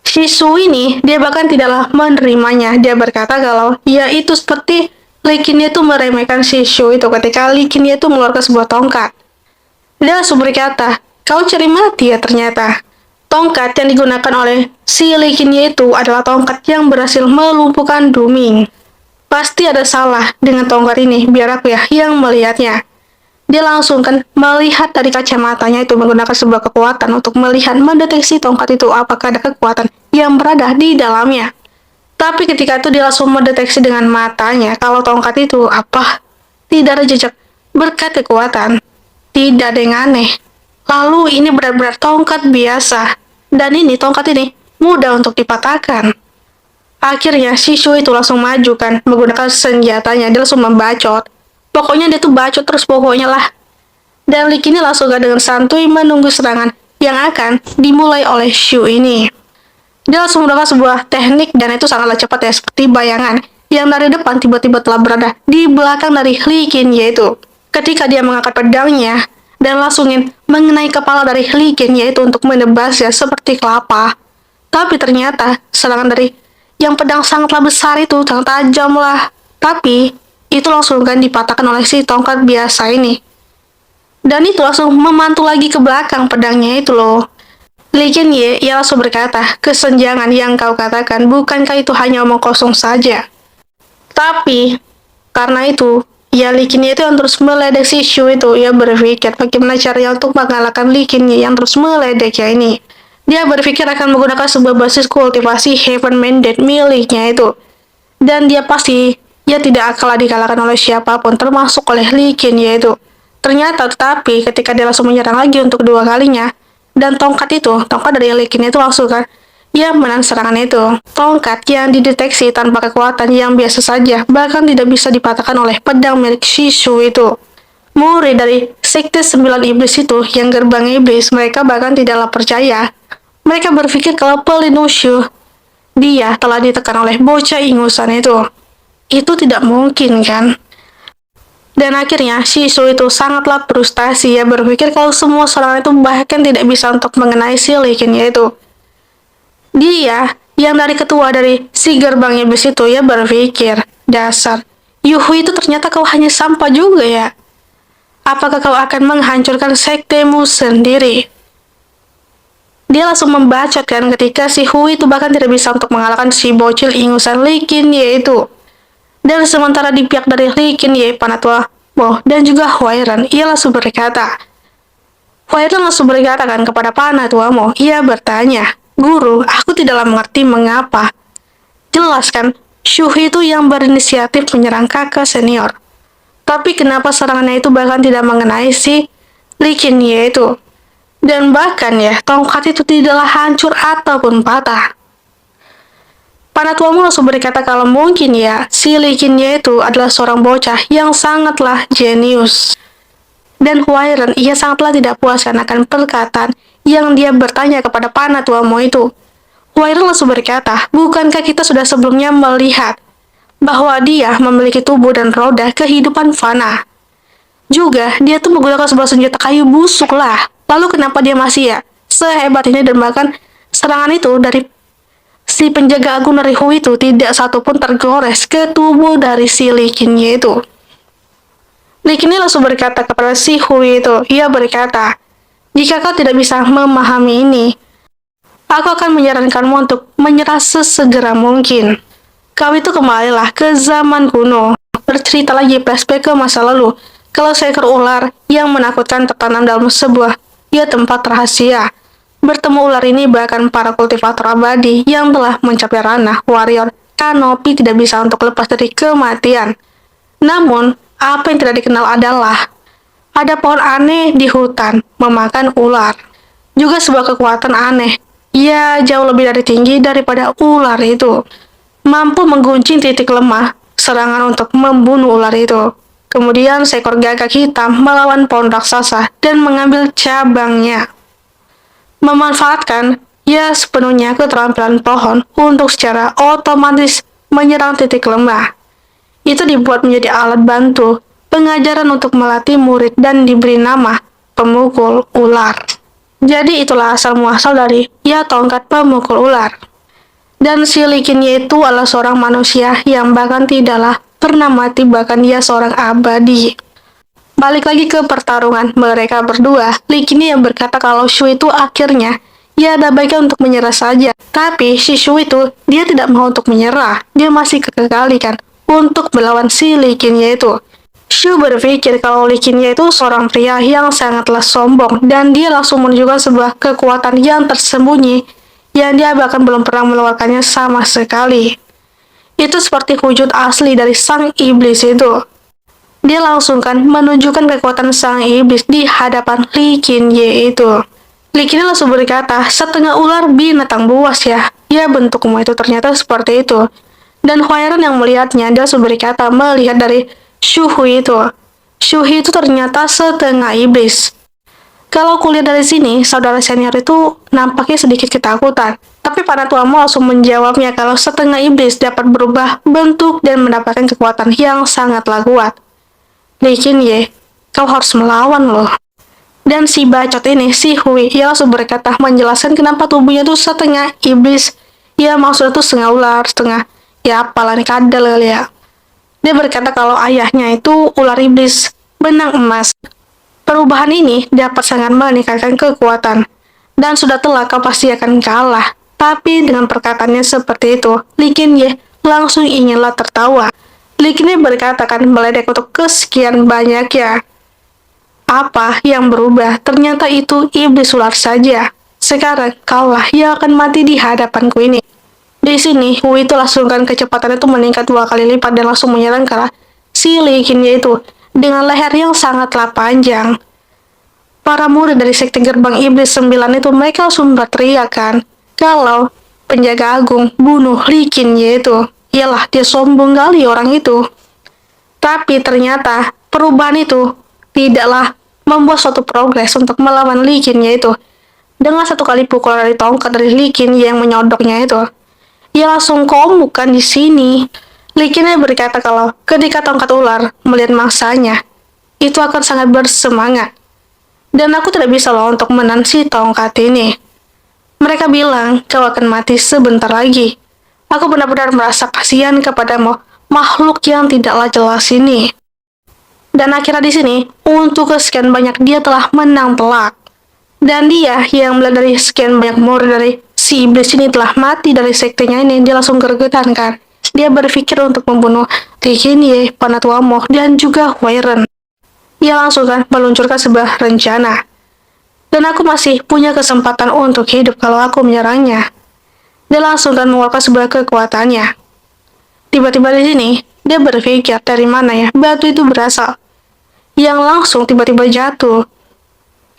Si Su ini, dia bahkan tidaklah menerimanya. Dia berkata kalau ya itu seperti Likinnya itu meremehkan si Su itu ketika Likinnya itu mengeluarkan sebuah tongkat. Dia langsung berkata, kau cari mati ya ternyata. Tongkat yang digunakan oleh si Likinye itu adalah tongkat yang berhasil melumpuhkan Duming. Pasti ada salah dengan tongkat ini, biar aku ya yang melihatnya. Dia langsung kan melihat dari kacamatanya itu menggunakan sebuah kekuatan untuk melihat mendeteksi tongkat itu apakah ada kekuatan yang berada di dalamnya. Tapi ketika itu dia langsung mendeteksi dengan matanya kalau tongkat itu apa? Tidak ada jejak berkat kekuatan. Tidak ada yang aneh. Lalu ini benar-benar tongkat biasa. Dan ini, tongkat ini, mudah untuk dipatahkan. Akhirnya, si Shu itu langsung maju kan, menggunakan senjatanya, dia langsung membacot. Pokoknya dia tuh bacot terus pokoknya lah. Dan Lik ini langsung kan dengan santuy menunggu serangan yang akan dimulai oleh Shu ini. Dia langsung menggunakan sebuah teknik dan itu sangatlah cepat ya, seperti bayangan yang dari depan tiba-tiba telah berada di belakang dari Likin, yaitu ketika dia mengangkat pedangnya, dan langsungin mengenai kepala dari Likin, yaitu untuk menebasnya seperti kelapa. Tapi ternyata serangan dari yang pedang sangatlah besar itu sangat tajam lah. Tapi itu langsung kan dipatahkan oleh si tongkat biasa ini. Dan itu langsung memantul lagi ke belakang pedangnya itu loh. Likin Ye, ia langsung berkata, kesenjangan yang kau katakan, bukankah itu hanya omong kosong saja? Tapi karena itu ya Likinye itu yang terus meledek si Shu itu. Ia berpikir bagaimana caranya untuk mengalahkan Likinye yang terus meledek ya ini. Dia berpikir akan menggunakan sebuah basis kultivasi Heaven Mandate miliknya itu. Dan dia pasti ia tidak akan dikalahkan oleh siapapun termasuk oleh Likinye itu. Ternyata tetapi ketika dia langsung menyerang lagi untuk kedua kalinya, dan tongkat dari Likinye itu langsung kan yang menang serangan itu. Tongkat yang dideteksi tanpa kekuatan yang biasa saja, bahkan tidak bisa dipatahkan oleh pedang milik Shishu itu. Murid dari Sekte 9 Iblis itu, yang gerbang iblis, mereka bahkan tidaklah percaya. Mereka berpikir kalau pelindung Shu, dia telah ditekan oleh bocah ingusan itu. Itu tidak mungkin, kan? Dan akhirnya, Shishu itu sangatlah frustasi. Ia berpikir kalau semua serangan itu bahkan tidak bisa untuk mengenai si Likin yaitu. Dia, yang dari ketua dari si gerbang iblis itu, ya berpikir, dasar, Yuhu itu ternyata kau hanya sampah juga ya. Apakah kau akan menghancurkan sektemu sendiri? Dia langsung membacot kan ketika si Hui itu bahkan tidak bisa untuk mengalahkan si bocil ingusan Likin yaitu. Dan sementara di pihak dari Likin Ye, Panatua Bo, dan juga Huairan, ia langsung berkata, Huairan langsung berkata kan kepada Panatua Mo, ia bertanya, Guru, aku tidaklah mengerti mengapa. Jelas kan, Shuhi itu yang berinisiatif menyerang kakak senior. Tapi kenapa serangannya itu bahkan tidak mengenai si Likin Ye itu? Dan bahkan ya, tongkat itu tidaklah hancur ataupun patah. Panatuamu langsung berkata kalau mungkin ya, si Likin Ye itu adalah seorang bocah yang sangatlah jenius. Dan Huairan, ia sangatlah tidak puas akan perkataan yang dia bertanya kepada Panatuamu itu. Huairan langsung berkata, bukankah kita sudah sebelumnya melihat bahwa dia memiliki tubuh dan roda kehidupan fana? Juga, dia tuh menggunakan sebuah senjata kayu busuk lah. Lalu kenapa dia masih ya sehebat ini, dan bahkan serangan itu dari si penjaga agung dari Hu itu tidak satupun tergores ke tubuh dari si Likin Ye itu. Likin Ye langsung berkata kepada si Hu itu, ia berkata, jika kau tidak bisa memahami ini, aku akan menyarankanmu untuk menyerah sesegera mungkin. Kau itu kembalilah ke zaman kuno, bercerita lagi flashback ke masa lalu, kalau seekor ular yang menakutkan tertanam dalam sebuah tempat rahasia. Bertemu ular ini bahkan para kultivator abadi yang telah mencapai ranah warrior kanopi tidak bisa untuk lepas dari kematian. Namun, apa yang tidak dikenal adalah ada pohon aneh di hutan memakan ular. Juga sebuah kekuatan aneh, ia jauh lebih dari tinggi daripada ular itu. Mampu menggunting titik lemah serangan untuk membunuh ular itu. Kemudian seekor gagak hitam melawan pohon raksasa dan mengambil cabangnya. Memanfaatkan sepenuhnya keterampilan pohon untuk secara otomatis menyerang titik lemah. Itu dibuat menjadi alat bantu pengajaran untuk melatih murid dan diberi nama pemukul ular. Jadi itulah asal muasal dari tongkat pemukul ular. Dan si Likin Ye itu adalah seorang manusia yang bahkan tidaklah pernah mati, bahkan dia seorang abadi. Balik lagi ke pertarungan mereka berdua, Likin Ye yang berkata kalau Shu itu akhirnya ada baiknya untuk menyerah saja. Tapi si Shu itu, dia tidak mau untuk menyerah. Dia masih kekali kan untuk melawan si Likin Ye itu. Shu berpikir kalau Likin Ye itu seorang pria yang sangatlah sombong, dan dia langsung menunjukkan sebuah kekuatan yang tersembunyi yang dia bahkan belum pernah mengeluarkannya sama sekali. Itu seperti wujud asli dari sang iblis itu. Dia langsung kan menunjukkan kekuatan sang iblis di hadapan Likin Ye itu. Likin Ye langsung berkata, setengah ular binatang buas ya. Ya, bentukmu itu ternyata seperti itu. Dan Huairan yang melihatnya, dia langsung berkata, melihat dari Shuhui itu. Shuhui itu ternyata setengah iblis. Kalau kulihat dari sini, saudara senior itu nampaknya sedikit ketakutan. Tapi Panatuamu langsung menjawabnya kalau setengah iblis dapat berubah bentuk dan mendapatkan kekuatan yang sangatlah kuat. Likin Ye, kau harus melawan loh. Dan si bacot ini, si Hui, ia langsung berkata menjelaskan kenapa tubuhnya tuh setengah iblis. Ya maksudnya tuh setengah ular, setengah apalah nih, kadal kali ya. Dia berkata kalau ayahnya itu ular iblis, benang emas. Perubahan ini dapat sangat meningkatkan kekuatan. Dan sudah telah kau pasti akan kalah. Tapi dengan perkataannya seperti itu, Likin Ye langsung inginlah tertawa. Likin Ye berkata kan meledek untuk kesekian banyak ya. Apa yang berubah? Ternyata itu iblis ular saja. Sekarang kaulah yang akan mati di hadapanku ini. Di sini, Hui itu langsung kan kecepatannya itu meningkat 2 kali lipat dan langsung menyerang ke si Likin Ye itu dengan leher yang sangatlah panjang. Para murid dari sekte gerbang iblis 9 itu mereka langsung berteriak kan kalau penjaga agung bunuh Li Qinye itu. Iyalah, dia sombong kali orang itu. Tapi ternyata perubahan itu tidaklah membuat suatu progres untuk melawan Li Qinye itu. Dengan satu kali pukul dari tongkat dari Li Qinye yang menyodoknya itu, ia langsung komuk kan di sini. Li Qinye berkata kalau ketika tongkat ular melihat mangsanya, itu akan sangat bersemangat. Dan aku tidak bisa loh untuk menahan si tongkat ini. Mereka bilang kau akan mati sebentar lagi. Aku benar-benar merasa kasihan kepadamu, makhluk yang tidaklah jelas ini. Dan akhirnya di sini, untuk kesekian banyak dia telah menang telak. Dan dia yang melihat dari sekian banyak murid dari si iblis ini telah mati dari sektenya ini, dia langsung gregetan kan. Dia berpikir untuk membunuh Li Qinye, Panatuamo, dan juga Huai Ren. Ia langsung kan meluncurkan sebuah rencana. Dan aku masih punya kesempatan untuk hidup kalau aku menyerangnya. Dia langsung kan mengeluarkan sebuah kekuatannya. Tiba-tiba di sini, dia berpikir dari mana ya batu itu berasal. Yang langsung tiba-tiba jatuh.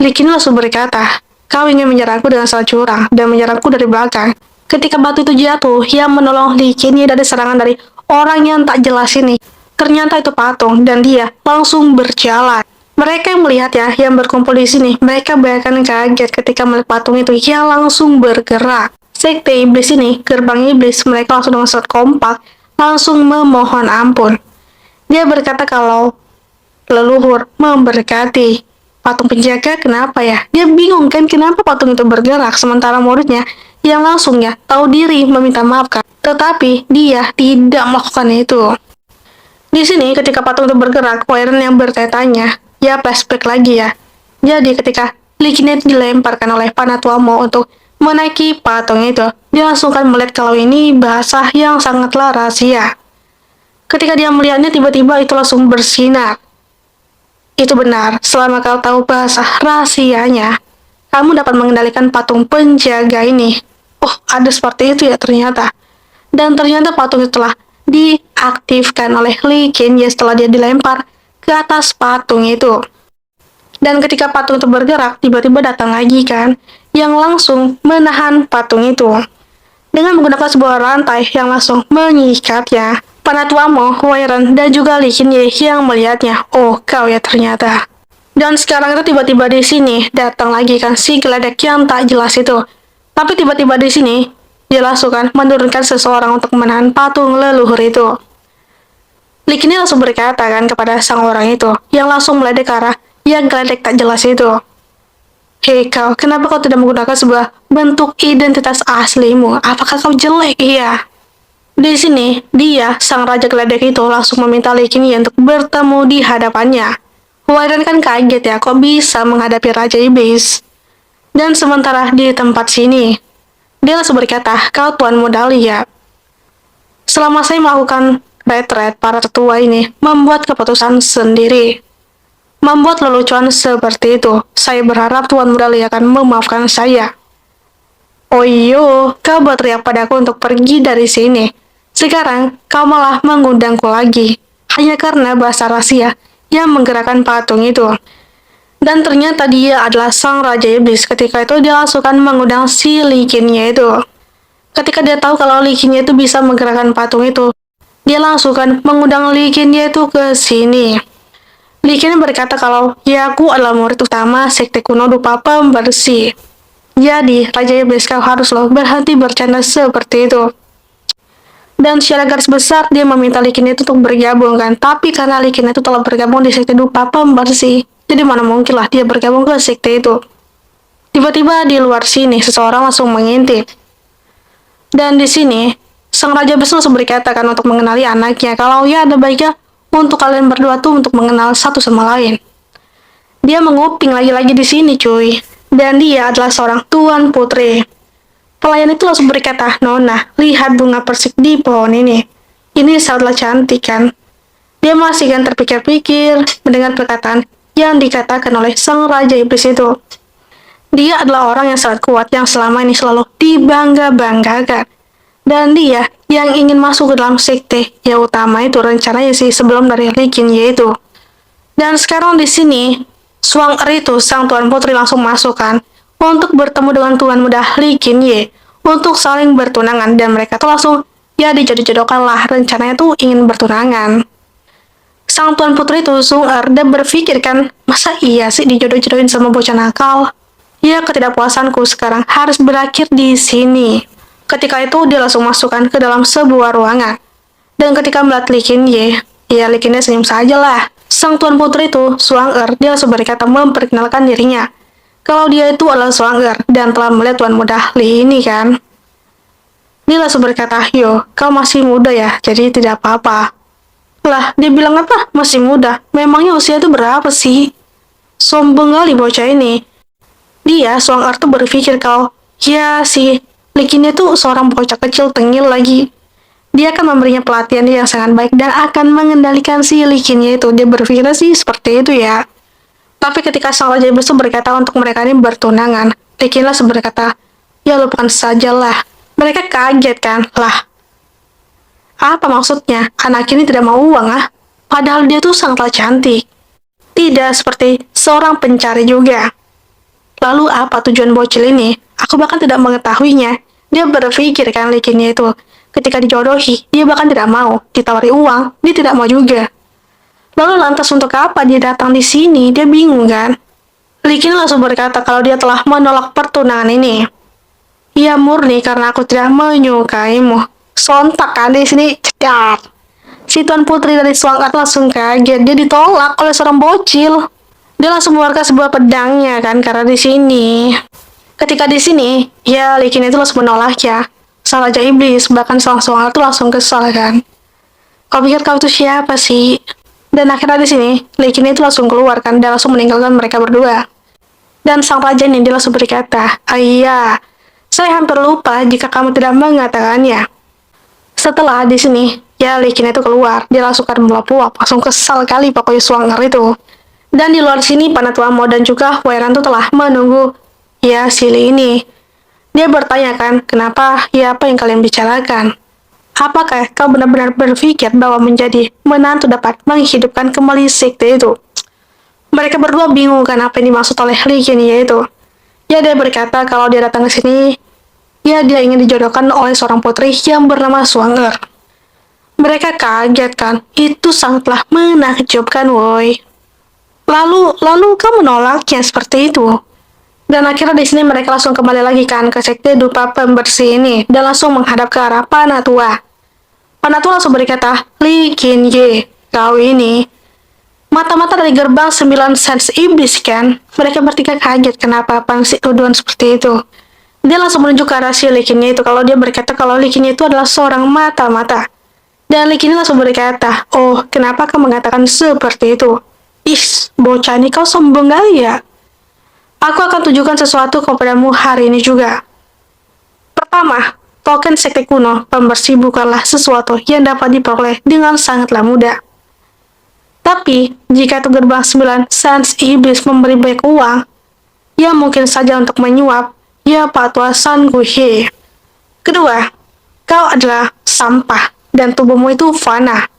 Li Qinye langsung berkata, kau ingin menyerangku dengan salah curang dan menyerangku dari belakang. Ketika batu itu jatuh, yang menolong Li Qinye dari serangan dari orang yang tak jelas ini. Ternyata itu patung dan dia langsung berjalan. Mereka yang melihat ya, yang berkumpul di sini, mereka bahkan kaget ketika melihat patung itu yang langsung bergerak. Sekte iblis ini, gerbang iblis, mereka langsung dengan sangat kompak, langsung memohon ampun. Dia berkata kalau leluhur memberkati. Patung penjaga kenapa ya? Dia bingung kan kenapa patung itu bergerak, sementara muridnya yang langsung ya tahu diri meminta maaf kan. Tetapi dia tidak melakukan itu. Di sini ketika patung itu bergerak, Huai Ren yang bertanya, ya flashback lagi ya. Jadi ketika Li Qinye dilemparkan oleh Panatuamo untuk menaiki patung itu, dia langsung kan melihat kalau ini bahasa yang sangatlah rahasia. Ketika dia melihatnya, tiba-tiba itu langsung bersinar. Itu benar, selama kau tahu bahasa rahasianya, kamu dapat mengendalikan patung penjaga ini. Oh, ada seperti itu ya ternyata. Dan ternyata patung itu telah diaktifkan oleh Li Qinye setelah dia dilempar ke atas patung itu. Dan ketika patung itu bergerak, tiba-tiba datang lagi kan, yang langsung menahan patung itu. Dengan menggunakan sebuah rantai yang langsung mengikatnya. Panatuamo, Huai Ren, dan juga Li Qinye yang melihatnya. Oh, kau ya ternyata. Dan sekarang itu tiba-tiba di sini datang lagi kan si geledek yang tak jelas itu. Tapi tiba-tiba di sini dia langsung kan menurunkan seseorang untuk menahan patung leluhur itu. Li Qinye langsung berkata kan kepada sang orang itu, yang langsung meledek ke arah yang geledek tak jelas itu. Hei kau, kenapa kau tidak menggunakan sebuah bentuk identitas aslimu? Apakah kau jelek? Iya. Di sini, dia, sang raja geledek itu langsung meminta Li Qinye untuk bertemu di hadapannya. Huai Ren kan kaget ya, kok bisa menghadapi raja iblis. Dan sementara di tempat sini, dia langsung berkata, kau tuan muda ya. Selama saya melakukan retret, para tetua ini membuat keputusan sendiri. Membuat lelucon seperti itu, saya berharap tuan muda akan memaafkan saya. Oh iyo, kau berteriak padaku untuk pergi dari sini. Sekarang, kau malah mengundangku lagi. Hanya karena bahasa rahasia yang menggerakkan patung itu. Dan ternyata dia adalah sang raja iblis. Ketika itu dia langsung mengundang si Li Qinye itu. Ketika dia tahu kalau Li Qinye itu bisa menggerakkan patung itu, dia langsung mengundang Li Qinye itu ke sini. Li Qinye berkata kalau, ya aku adalah murid utama sekte kuno dupa pembersih. Jadi, raja iblis kau harus loh berhenti bercanda seperti itu. Dan secara garis besar dia meminta Li Qinye itu untuk bergabung kan. Tapi karena Li Qinye itu telah bergabung di sekte dupa pembersih, jadi mana mungkin lah dia bergabung ke sekte itu. Tiba-tiba di luar sini seseorang langsung mengintip. Dan di sini sang raja besar langsung berkata kan untuk mengenali anaknya kalau ya ada baiknya untuk kalian berdua tuh untuk mengenal satu sama lain. Dia menguping lagi-lagi di sini cuy. Dan dia adalah seorang tuan putri. Pelayan itu langsung berkata, Nona, lihat bunga persik di pohon ini. Ini sangatlah cantik kan. Dia masih kan terpikir-pikir mendengar perkataan yang dikatakan oleh sang raja iblis itu. Dia adalah orang yang sangat kuat yang selama ini selalu dibangga-banggakan. Dan dia yang ingin masuk ke dalam sekte yang utama itu rencananya sih sebelum dari Li Qinye itu. Dan sekarang di sini, Suang Er itu sang tuan putri langsung masuk kan untuk bertemu dengan tuan muda Li Qinye untuk saling bertunangan, dan mereka tuh langsung ya dijodoh-jodohkan lah, rencananya tuh ingin bertunangan. Sang tuan putri itu Sung-er dan berpikir kan, masa iya sih dijodoh-jodohin sama bocah nakal? Ya, ketidakpuasanku sekarang harus berakhir di sini. Ketika itu dia langsung masukkan ke dalam sebuah ruangan. Dan ketika melihat Lee Kin Ye, ya Lee Kin Ye senyum saja lah. Sang tuan putri itu Sung-er, dia langsung berkata memperkenalkan dirinya kalau dia itu adalah Sung-er dan telah melihat tuan muda Lee ini kan. Dia langsung berkata, yo, kau masih muda ya, jadi tidak apa-apa. Lah, dia bilang apa? Masih muda. Memangnya usia itu berapa sih? Sombong kali bocah ini. Dia, Sung-er tuh berpikir kalau, ya sih, Lee Kin Ye tuh seorang bocah kecil tengil lagi. Dia akan memberinya pelatihan yang sangat baik dan akan mengendalikan si Lee Kin Ye itu. Dia berpikir sih seperti itu ya. Tapi ketika sang raja iblis itu berkata untuk mereka ini bertunangan, Lee Kin Ye langsung berkata, ya lupakan sajalah. Mereka kaget kan, lah. Apa maksudnya? Anak ini tidak mau uang ah? Padahal dia tuh sangatlah cantik. Tidak seperti seorang pencari juga. Lalu apa tujuan bocil ini? Aku bahkan tidak mengetahuinya. Dia berpikir kan Lee Kin Ye itu, ketika dijodohi, dia bahkan tidak mau. Ditawari uang, dia tidak mau juga. Lalu lantas untuk apa dia datang di sini? Dia bingung kan? Lee Kin Ye langsung berkata kalau dia telah menolak pertunangan ini. Ia murni karena aku tidak menyukaimu. Sontak kan di sini, cekat. Si tuan putri dari Sung-er langsung kaget. Dia ditolak oleh seorang bocil. Dia langsung mengeluarkan sebuah pedangnya kan, karena di sini. Ketika di sini, ya Lee Kin Ye itu langsung menolak ya. Sang raja iblis, bahkan sang Sung-er itu langsung kesal kan. Kau pikir kau itu siapa sih? Dan akhirnya di sini, Lee Kin Ye itu langsung keluar kan, dan langsung meninggalkan mereka berdua. Dan sang raja ini dia langsung berkata, iya, saya hampir lupa jika kamu tidak mengatakannya. Setelah di sini, ya Lee Kin Ye itu keluar, dia langsung kan melapuk, langsung kesal kali pokoknya Sung-er itu. Dan di luar sini, Panatua Mo dan juga Wei Ran itu telah menunggu ya si Lee ini. Dia bertanya kan, kenapa, ya apa yang kalian bicarakan? Apakah kau benar-benar berpikir bahwa menjadi menantu dapat menghidupkan kembali sekte itu? Mereka berdua bingung kan apa yang dimaksud oleh Lee Kin Ye itu. Ya dia berkata kalau dia datang ke sini, ya dia ingin dijodohkan oleh seorang putri yang bernama Sung-er. Mereka kaget kan, itu sangatlah menakjubkan woi. Lalu kamu menolaknya seperti itu. Dan akhirnya di sini mereka langsung kembali lagi kan ke sekte dupa pembersih ini dan langsung menghadap ke arah Panatua. Panatua langsung berkata, Lee Kin Ye, kau ini mata-mata dari gerbang 9 sens iblis kan? Mereka bertiga kaget kenapa sih tuduhan seperti itu. Dia langsung menuju ke arah si Lee Kin Ye itu kalau dia berkata kalau Lee Kin Ye itu adalah seorang mata-mata. Dan Lee Kin Ye langsung berkata, oh kenapa kau mengatakan seperti itu? Ih, bocah ini kau sombong kali ya. Aku akan tunjukkan sesuatu kepadamu hari ini juga. Pertama, token sekte kuno pembersih bukanlah sesuatu yang dapat diperoleh dengan sangatlah mudah. Tapi, jika itu gerbang 9 sans iblis memberi banyak uang, ya mungkin saja untuk menyuap, ya Pak Tua San Guhe. Kedua, kau adalah sampah dan tubuhmu itu fana.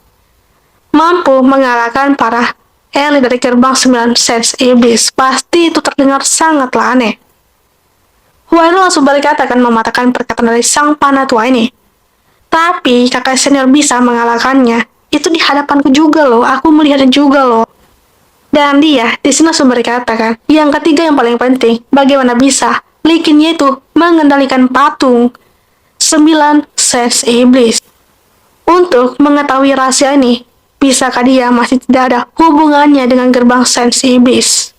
Mampu mengalahkan para elit dari gerbang 9 sens iblis, pasti itu terdengar sangatlah aneh. Huan langsung berkata akan mematahkan perkataan dari sang panatua ini. Tapi kakak senior bisa mengalahkannya. Itu di hadapanku juga loh, aku melihatnya juga loh. Dan dia di sini langsung berkata kan, yang ketiga yang paling penting, bagaimana bisa Lee Kin Ye itu mengendalikan patung 9 sens iblis. Untuk mengetahui rahasia ini, bisakah dia masih tidak ada hubungannya dengan gerbang sens iblis?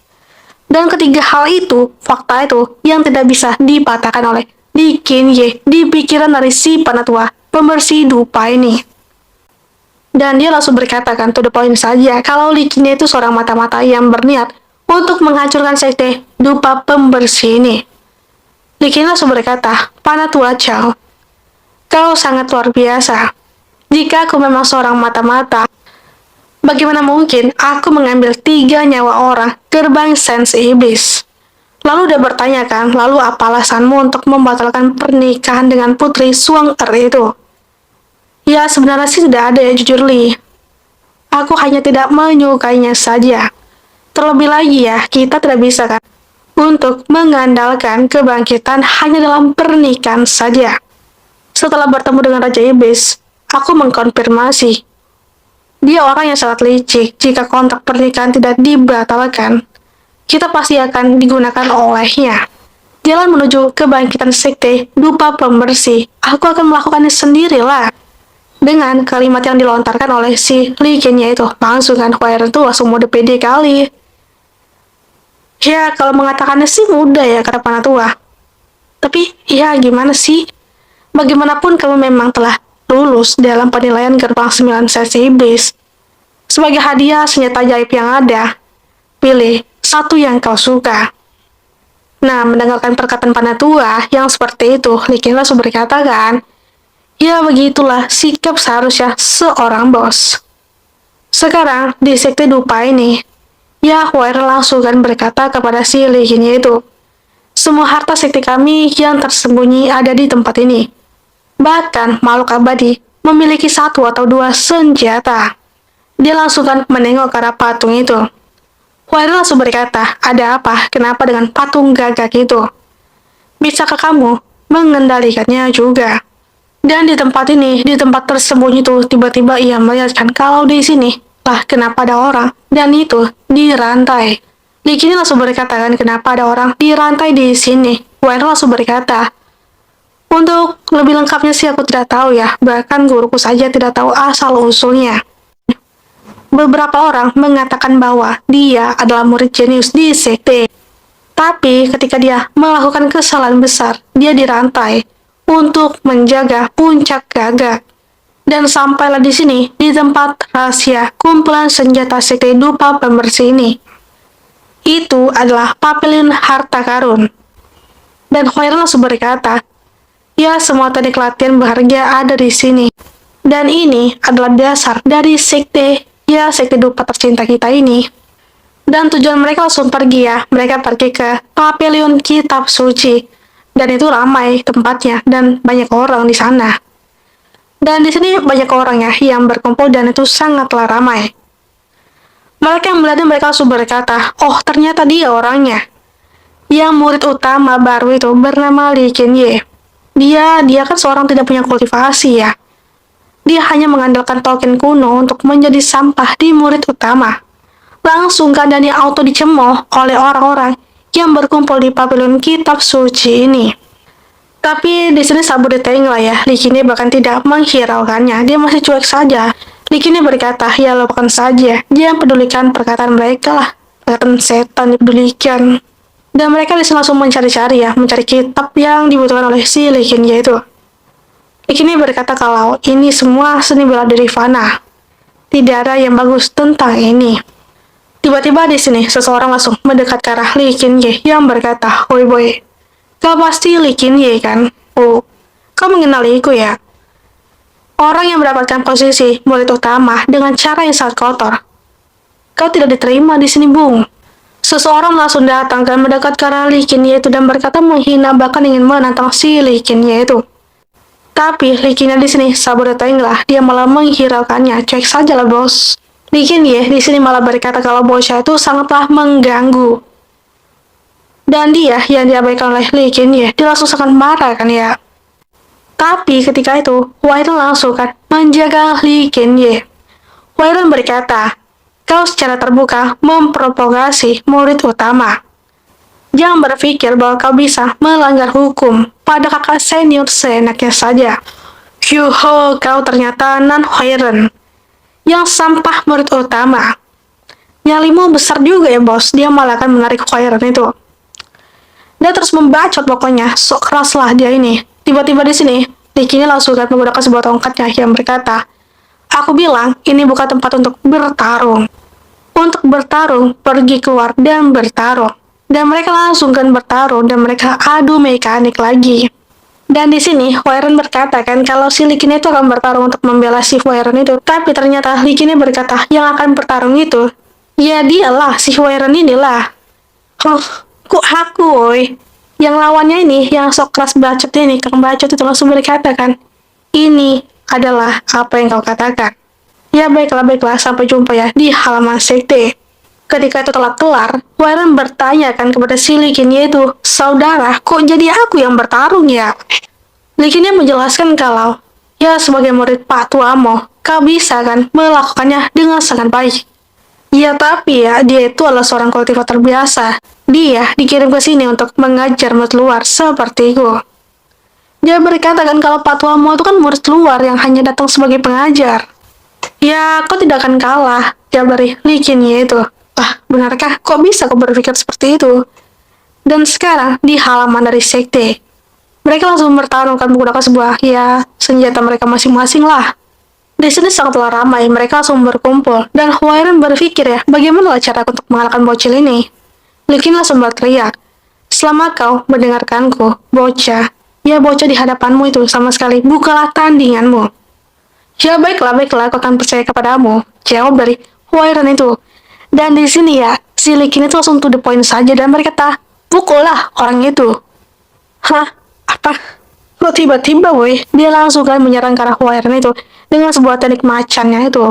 Dan ketiga hal itu, fakta itu, yang tidak bisa dipatahkan oleh Lee Kin Ye di pikiran dari si panatua pembersih dupa ini. Dan dia langsung berkata kan, to the point saja, kalau Lee Kin Ye itu seorang mata-mata yang berniat untuk menghancurkan sekte dupa pembersih ini. Lee Kin Ye langsung berkata, Panatua Chao, kau sangat luar biasa. Jika aku memang seorang mata-mata, bagaimana mungkin aku mengambil 3 nyawa orang gerbang sens iblis? Lalu dia bertanya kan, lalu apa alasanmu untuk membatalkan pernikahan dengan putri Sung-er itu? Ya sebenarnya sih tidak ada ya jujur Lee. Aku hanya tidak menyukainya saja. Terlebih lagi ya, kita tidak bisa kan untuk mengandalkan kebangkitan hanya dalam pernikahan saja. Setelah bertemu dengan Raja Iblis, aku mengkonfirmasi, dia orang yang sangat licik. Jika kontrak pernikahan tidak dibatalkan, kita pasti akan digunakan olehnya. Jalan menuju kebangkitan sekte dupa pembersih, aku akan melakukannya sendirilah. Dengan kalimat yang dilontarkan oleh si Li Qianye itu, langsung kan Huairen tuh langsung mode pede kali. Ya, kalau mengatakannya sih mudah ya, kata Panatua. Tapi, ya gimana sih? Bagaimanapun kamu memang telah lulus dalam penilaian gerbang 9 sesi iblis. Sebagai hadiah senjata ajaib yang ada, pilih satu yang kau suka. Nah, mendengarkan perkataan Panatua yang seperti itu, Li Qianye langsung berkata kan, ya begitulah sikap seharusnya seorang bos. Sekarang, di sekte dupa ini, ya Huairen langsung kan berkata kepada si Li Qianye itu, semua harta sekte kami yang tersembunyi ada di tempat ini. Bahkan makhluk abadi memiliki satu atau dua senjata. Dia langsung kan menengok ke arah patung itu. Huairen langsung berkata, ada apa? Kenapa dengan patung gagak itu? Bisakah kamu mengendalikannya juga? Dan di tempat ini, di tempat tersembunyi itu, tiba-tiba ia melihatkan kalau di sini, lah kenapa ada orang? Dan itu dirantai. Li Qianye langsung berkata kan, kenapa ada orang dirantai di sini? Huairen langsung berkata, untuk lebih lengkapnya sih aku tidak tahu ya, bahkan guruku saja tidak tahu asal-usulnya. Beberapa orang mengatakan bahwa dia adalah murid jenius di sekte. Tapi ketika dia melakukan kesalahan besar, dia dirantai untuk menjaga puncak gagak. Dan sampailah di sini, di tempat rahasia kumpulan senjata sekte dupa pembersih ini. Itu adalah Pavilion Harta Karun. Dan Huairen langsung berkata, ya semua teknik latihan berharga ada di sini. Dan ini adalah dasar dari sekte, ya sekte dupa tercinta kita ini. Dan tujuan mereka langsung pergi ya, mereka pergi ke Pavilion Kitab Suci. Dan itu ramai tempatnya dan banyak orang di sana. Dan di sini banyak orang ya yang berkumpul dan itu sangatlah ramai. Mereka yang melihatnya mereka langsung berkata, oh ternyata dia orangnya. Yang murid utama baru itu bernama Li Qianye. Dia kan seorang tidak punya kultivasi ya. Dia hanya mengandalkan token kuno untuk menjadi sampah di murid utama. Langsung keadaannya auto dicemooh oleh orang-orang yang berkumpul di Pavilion Kitab Suci ini. Tapi di sini Sabu Deteng lah ya, Li Qianye bahkan tidak menghiraukannya, dia masih cuek saja. Li Qianye berkata, ya lupakan saja, dia pedulikan perkataan mereka lah, perkataan setan dipedulikan. Dan mereka di sini langsung mencari-cari ya, mencari kitab yang dibutuhkan oleh si Li Qianye itu. Li Qianye berkata kalau ini semua seni bela diri fana. Tidak ada yang bagus tentang ini. Tiba-tiba di sini seseorang langsung mendekat ke arah Li Qianye yang berkata, "Hoi boy, kau pasti Li Qianye kan? Oh, kau mengenaliku ya? Orang yang mendapatkan posisi murid utama dengan cara yang sangat kotor. Kau tidak diterima di sini, Bung." Seseorang langsung datang dan mendekat ke arah Li Qianye itu dan berkata menghina bahkan ingin menantang si Li Qianye itu. Tapi Li Qianye di sini sabar lah, dia malah menghiraukannya. Cek saja lah bos. Li Qianye di sini malah berkata kalau bocah itu sangatlah mengganggu. Dan dia yang diabaikan oleh Li Qianye, dia langsung sangat marah kan ya. Tapi ketika itu, Huairen langsung kan menjaga Li Qianye. Huairen berkata, kau secara terbuka memprovokasi murid utama. Jangan berpikir bahwa kau bisa melanggar hukum pada kakak senior seenaknya saja. Yuho, kau ternyata Nan Huairen yang sampah murid utama. Nyalimu besar juga ya bos, dia malah akan menarik Huairen itu. Dia terus membacot pokoknya, sok keras lah dia ini. Tiba-tiba di sini, Li Qianye langsung menggunakan sebuah tongkatnya yang berkata, aku bilang ini bukan tempat untuk bertarung. Untuk bertarung, pergi keluar dan bertarung. Dan mereka langsung kan bertarung dan mereka adu mekanik lagi. Dan di sini Huairen berkata kan kalau si Li Qianye itu akan bertarung untuk membela si Huairen itu. Tapi ternyata Li Qianye berkata yang akan bertarung itu, ya dialah si Huairen inilah. Kok aku woy? Yang lawannya ini, yang sok keras bacot ini, Kang Bacot itu langsung berkata kan, ini adalah apa yang kau katakan. Ya baiklah, sampai jumpa ya di halaman sekte. Ketika itu telah kelar, Huairan bertanya kan kepada si Likin yaitu, "Saudara, kok jadi aku yang bertarung ya?" Likinnya menjelaskan kalau, ya sebagai murid Pak Tuamo, kau bisa kan melakukannya dengan sangat baik. Ya tapi ya, dia itu adalah seorang kultivator biasa. Dia dikirim ke sini untuk mengajar murid luar sepertiku. Dia berkata kan kalau Pak Tuamo itu kan murid luar yang hanya datang sebagai pengajar. Ya, kau tidak akan kalah, jawab dari Likin yaitu. Wah, benarkah? Kok bisa kau berpikir seperti itu? Dan sekarang, di halaman dari sekte, mereka langsung bertarungkan menggunakan sebuah, ya, senjata mereka masing-masing lah. Di sini sangatlah ramai, mereka langsung berkumpul, dan Huairan berpikir ya, bagaimana cara untuk mengalahkan bocil ini? Likin langsung berteriak, "Selama kau mendengarkanku, bocah, ya bocah di hadapanmu itu sama sekali bukalah tandinganmu." "Ya baiklah, baiklah, aku akan percaya kepadamu," jawab dari Huairan itu. Dan di sini ya, si Likin itu langsung to the point saja dan berkata, "Pukullah orang itu." Hah? Apa? Kok tiba-tiba, woi? Dia langsung kan menyerang ke arah Huairan itu dengan sebuah teknik macannya itu.